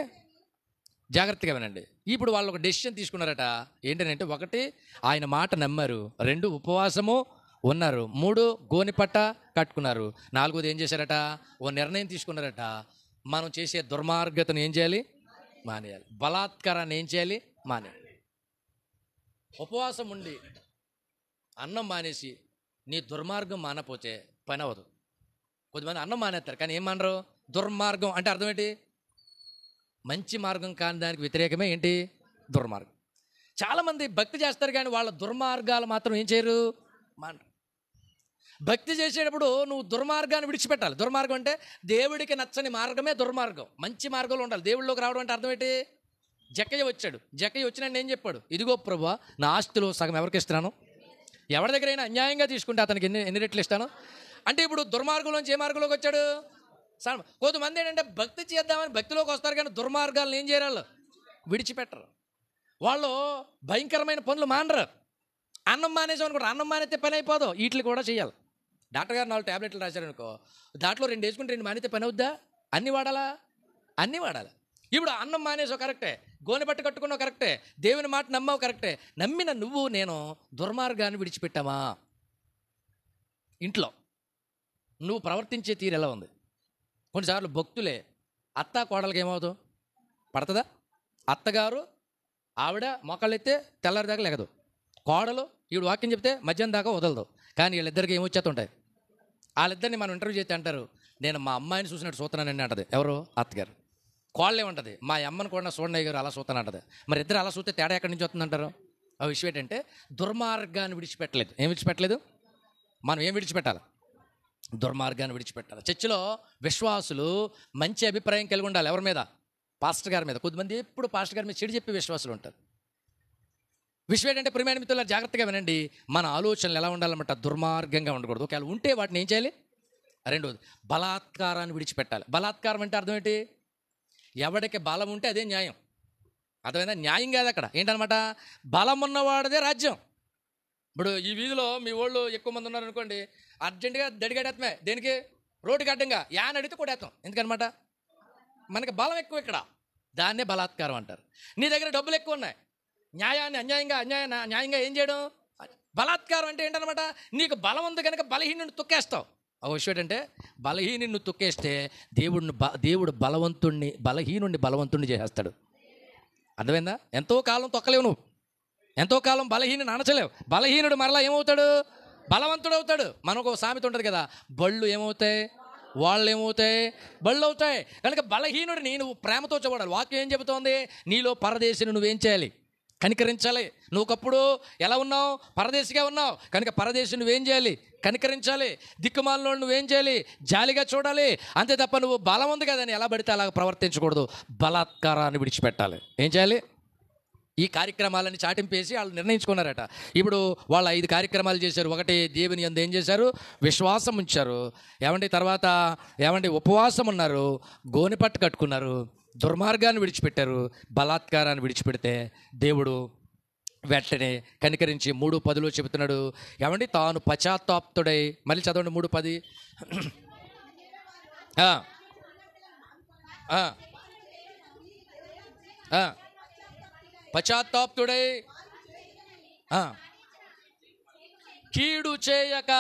జాగ్రత్తగా వినండి. ఇప్పుడు వాళ్ళు ఒక డెసిషన్ తీసుకున్నారట. ఏంటంటే, 1 ఆయన మాట నమ్మారు, 2 ఉపవాసము ఉన్నారు, 3 గోనెపట్ట కట్టుకున్నారు, 4 ఏం చేశారట? ఓ నిర్ణయం తీసుకున్నారట. మనం చేసే దుర్మార్గతను ఏం చేయాలి? మానేయాలి. బలాత్కారాన్ని ఏం చేయాలి? మానేయాలి. ఉపవాసం ఉండి అన్నం మానేసి నీ దుర్మార్గం మానపోతే పని అవ్వదు. కొద్దిమంది అన్నం మానేస్తారు కానీ ఏం మానరు? దుర్మార్గం అంటే అర్థం ఏంటి? మంచి మార్గం కాని దానికి వ్యతిరేకమే ఏంటి? దుర్మార్గం. చాలామంది భక్తి చేస్తారు కానీ వాళ్ళ దుర్మార్గాలు మాత్రం ఏం చేయరు? మానరు. భక్తి చేసేటప్పుడు నువ్వు దుర్మార్గాన్ని విడిచిపెట్టాలి. దుర్మార్గం అంటే దేవుడికి నచ్చని మార్గమే దుర్మార్గం. మంచి మార్గంలో ఉండాలి. దేవుళ్ళలోకి రావడం అంటే అర్థం ఏంటి? జక్కయ్య వచ్చినాడు, ఏం చెప్పాడు? ఇదిగో ప్రభువా, నా ఆస్తిలో సగం ఎవరికి ఇస్తున్నాను? ఎవరి దగ్గరైనా అన్యాయంగా తీసుకుంటే అతనికి ఎన్ని రెట్లు ఇస్తాను అంటే, ఇప్పుడు దుర్మార్గంలోంచి ఏ మార్గంలోకి వచ్చాడు? కొంతమంది ఏంటంటే భక్తి చేద్దామని భక్తిలోకి వస్తారు కానీ దుర్మార్గాలను ఏం చేయరు? విడిచిపెట్టరు. వాళ్ళు భయంకరమైన పనులు మానరు. అన్నం మానేసాం అనుకుంటారు, అన్నం మానేస్తే పని అయిపోదు, వీటిని కూడా చేయాలి. డాక్టర్ గారు 4 టాబ్లెట్లు రాశారనుకో, దాంట్లో 2 వేసుకుంటే 2 మానేస్తే పని అవుద్దా? అన్నీ వాడాలి. ఇప్పుడు అన్నం మానేసావు కరెక్టే, గోనెపట్ట కట్టుకున్నావు కరెక్టే, దేవుని మాట నమ్మావు కరెక్టే. నమ్మిన నువ్వు నేను దుర్మార్గాన్ని విడిచిపెట్టామా? ఇంట్లో నువ్వు ప్రవర్తించే తీరు ఎలా ఉంది? కొన్నిసార్లు భక్తులే అత్త కోడలకి ఏమవుతావు? పడుతుందా? అత్తగారు ఆవిడ మొక్కలెత్తే తెల్లారి దాకా లేగదు, కోడలు ఈవిడ వాక్యం చెప్తే మధ్యాహ్నం దాకా వదలదు. కానీ వీళ్ళిద్దరికి ఏమొచ్చేస్తుంటాయి? వాళ్ళిద్దరిని మనం ఇంటర్వ్యూ చేస్తే అంటారు, నేను మా అమ్మాయిని చూసినట్టు చూస్తున్నానని అంటది. ఎవరు? అత్తగారు. కోళ్ళు ఏమంటది? మా అమ్మని కూడా చూడండి గారు అలా చూస్తాను అంటది. మరి ఇద్దరు అలా చూస్తే తేడా ఎక్కడి నుంచి వస్తుందంటారు? ఆ విషయం ఏంటంటే దుర్మార్గాన్ని విడిచిపెట్టలేదు. ఏం విడిచిపెట్టలేదు? మనం ఏం విడిచిపెట్టాలి? దుర్మార్గాన్ని విడిచిపెట్టాలి. చర్చిలో విశ్వాసులు మంచి అభిప్రాయం కలిగి ఉండాలి. ఎవరి మీద? పాస్టర్ గారి మీద. కొద్దిమంది ఎప్పుడు పాస్టర్ గారి మీద చెడు చెప్పి విశ్వాసులు ఉంటారు. విషయం ఏంటంటే ప్రియమైన మిత్రులారా, జాగ్రత్తగా వినండి. మన ఆలోచనలు ఎలా ఉండాలన్నమాట? దుర్మార్గంగా ఉండకూడదు. ఒకవేళ ఉంటే వాటిని ఏం చేయాలి? 2, బలాత్కారాన్ని విడిచిపెట్టాలి. బలాత్కారం అంటే అర్థం ఏంటి? ఎవడికి బలం ఉంటే అదే న్యాయం. అర్థమైందా? న్యాయం కాదు అక్కడ. ఏంటనమాట? బలం ఉన్నవాడిదే రాజ్యం. ఇప్పుడు ఈ వీధిలో మీ వాళ్ళు ఎక్కువ మంది ఉన్నారనుకోండి, అర్జెంటుగా దడిగడేస్తామే. దేనికి? రోడ్డుకి అడ్డంగా యాన్ అడిగితే కొడేస్తాం. ఎందుకనమాట? మనకి బలం ఎక్కువ ఇక్కడ. దాన్నే బలాత్కారం అంటారు. నీ దగ్గర డబ్బులు ఎక్కువ ఉన్నాయి, న్యాయాన్ని న్యాయంగా ఏం చేయడం? బలాత్కారం అంటే ఏంటనమాట? నీకు బలం ఉంది కనుక బలహీనుని తొక్కేస్తావు. ఆ విషయం ఏంటంటే బలహీనుని తొక్కేస్తే దేవుడు బలహీనుడిని బలవంతుణ్ణి చేసేస్తాడు. అర్థమైందా? ఎంతో కాలం తొక్కలేవు నువ్వు, ఎంతో కాలం బలహీనుని అనచలేవు. బలహీనుడు మరలా ఏమవుతాడు? బలవంతుడు అవుతాడు. మనకు సామెత ఉంటుంది కదా, బళ్ళు ఏమవుతాయి, వాళ్ళు ఏమవుతాయి, బళ్ళు అవుతాయి. కనుక బలహీనుడిని నువ్వు ప్రేమతో చూడాలి. వాక్యం ఏం చెబుతోంది? నీలో పరదేశిని నువ్వేం చేయాలి? కనికరించాలి. నువ్వు ఒకప్పుడు ఎలా ఉన్నావు? పరదేశిగా ఉన్నావు కనుక పరదేశి నువ్వేం చేయాలి? కనికరించాలి. దిక్కుమాలలో నువ్వేం చేయాలి? జాలిగా చూడాలి. అంతే తప్ప నువ్వు బలం ఉంది కదని ఎలా పడితే అలా ప్రవర్తించకూడదు. బలాత్కారాన్ని విడిచిపెట్టాలి. ఏం చేయాలి? ఈ కార్యక్రమాలని చాటింపేసి వాళ్ళు నిర్ణయించుకున్నారట. ఇప్పుడు వాళ్ళు 5 కార్యక్రమాలు చేశారు. 1, దేవుని యందు ఏం చేశారు? విశ్వాసం ఉంచారు. తర్వాత ఉపవాసం ఉన్నారు, గోనెపట్టు కట్టుకున్నారు, దుర్మార్గాన్ని విడిచిపెట్టారు. బలాత్కారాన్ని విడిచిపెడితే దేవుడు వెంటనే కనికరించి 3:10 చెబుతున్నాడు. తాను పశ్చాత్తాప్తుడై, మళ్ళీ చదవండి 3:10. పశ్చాత్తాప్తుడై కీడు చేయక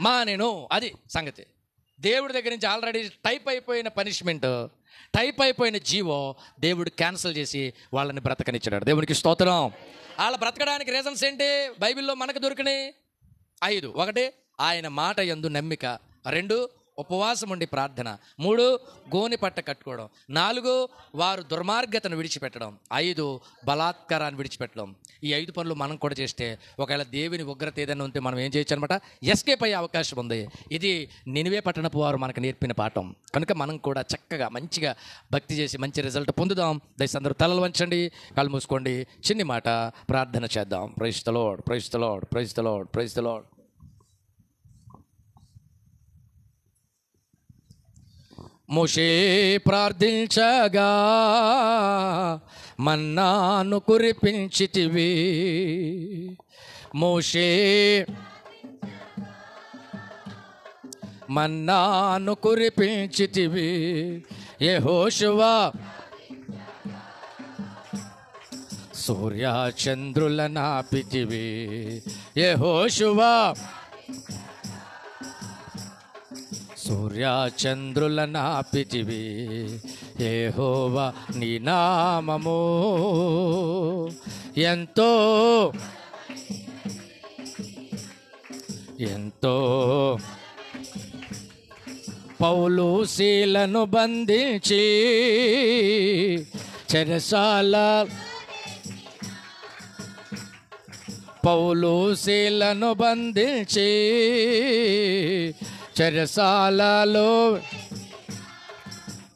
మానెను. అది సంగతి. దేవుడి దగ్గర నుంచి ఆల్రెడీ టైప్ అయిపోయిన పనిష్మెంట్, టైప్ అయిపోయిన జీవో దేవుడు క్యాన్సిల్ చేసి వాళ్ళని బ్రతకనిచ్చాడు. దేవునికి స్తోత్రం. వాళ్ళ బ్రతకడానికి రీజన్స్ ఏంటి? బైబిల్లో మనకు దొరికినాయి 5. 1, ఆయన మాట యందు నమ్మిక. 2, ఉపవాసం ఉండి ప్రార్థన. 3, గోని పట్ట కట్టుకోవడం. 4, వారు దుర్మార్గతను విడిచిపెట్టడం. 5, బలాత్కారాన్ని విడిచిపెట్టడం. ఈ 5 పనులు మనం కూడా చేస్తే ఒకవేళ దేవుని ఉగ్రత ఏదైనా ఉంటే మనం ఏం చేయొచ్చు అనమాట, ఎస్కేప్ అయ్యే అవకాశం ఉంది. ఇది నినివే పట్టణపు వారు మనకు నేర్పిన పాఠం. కనుక మనం కూడా చక్కగా మంచిగా భక్తి చేసి మంచి రిజల్ట్ పొందుదాం. దయచేసి అందరూ తలలు వంచండి, కళ్ళు మూసుకోండి, చిన్ని మాట ప్రార్థన చేద్దాం. Praise the lord, praise the lord, praise the lord, praise the lord. మోషే ప్రార్థించగా మన్నాను కురిపించితివి. మోషే మన్నాను కురిపించితివి. యెహోషువ సూర్య చంద్రుల నాపితివి. యెహోషువ సూర్య చంద్రుల నాపితివి. యెహోవా నీ నామము ఎంతో ఎంతో. పౌలు శీలను బంధించి చెరసాల, పౌలు శీలను బంధించి చెరసాలలో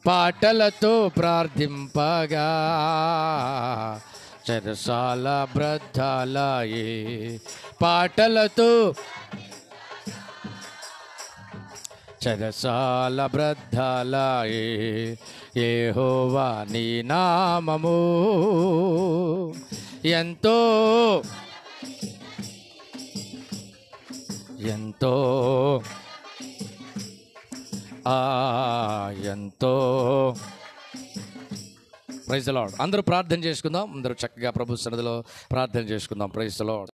పాటలతో ప్రార్థింపగా చెరసాల బ్రద్దాలయే. పాటలతో చెరసాల బ్రద్దాలయే. యెహోవా నీ నామము ఎంతో ఎంతో ఎంతో. Praise the Lord. అందరూ ప్రార్థన చేసుకుందాం. అందరూ చక్కగా ప్రభు సన్నిధిలో ప్రార్థన చేసుకుందాం. Praise the lord.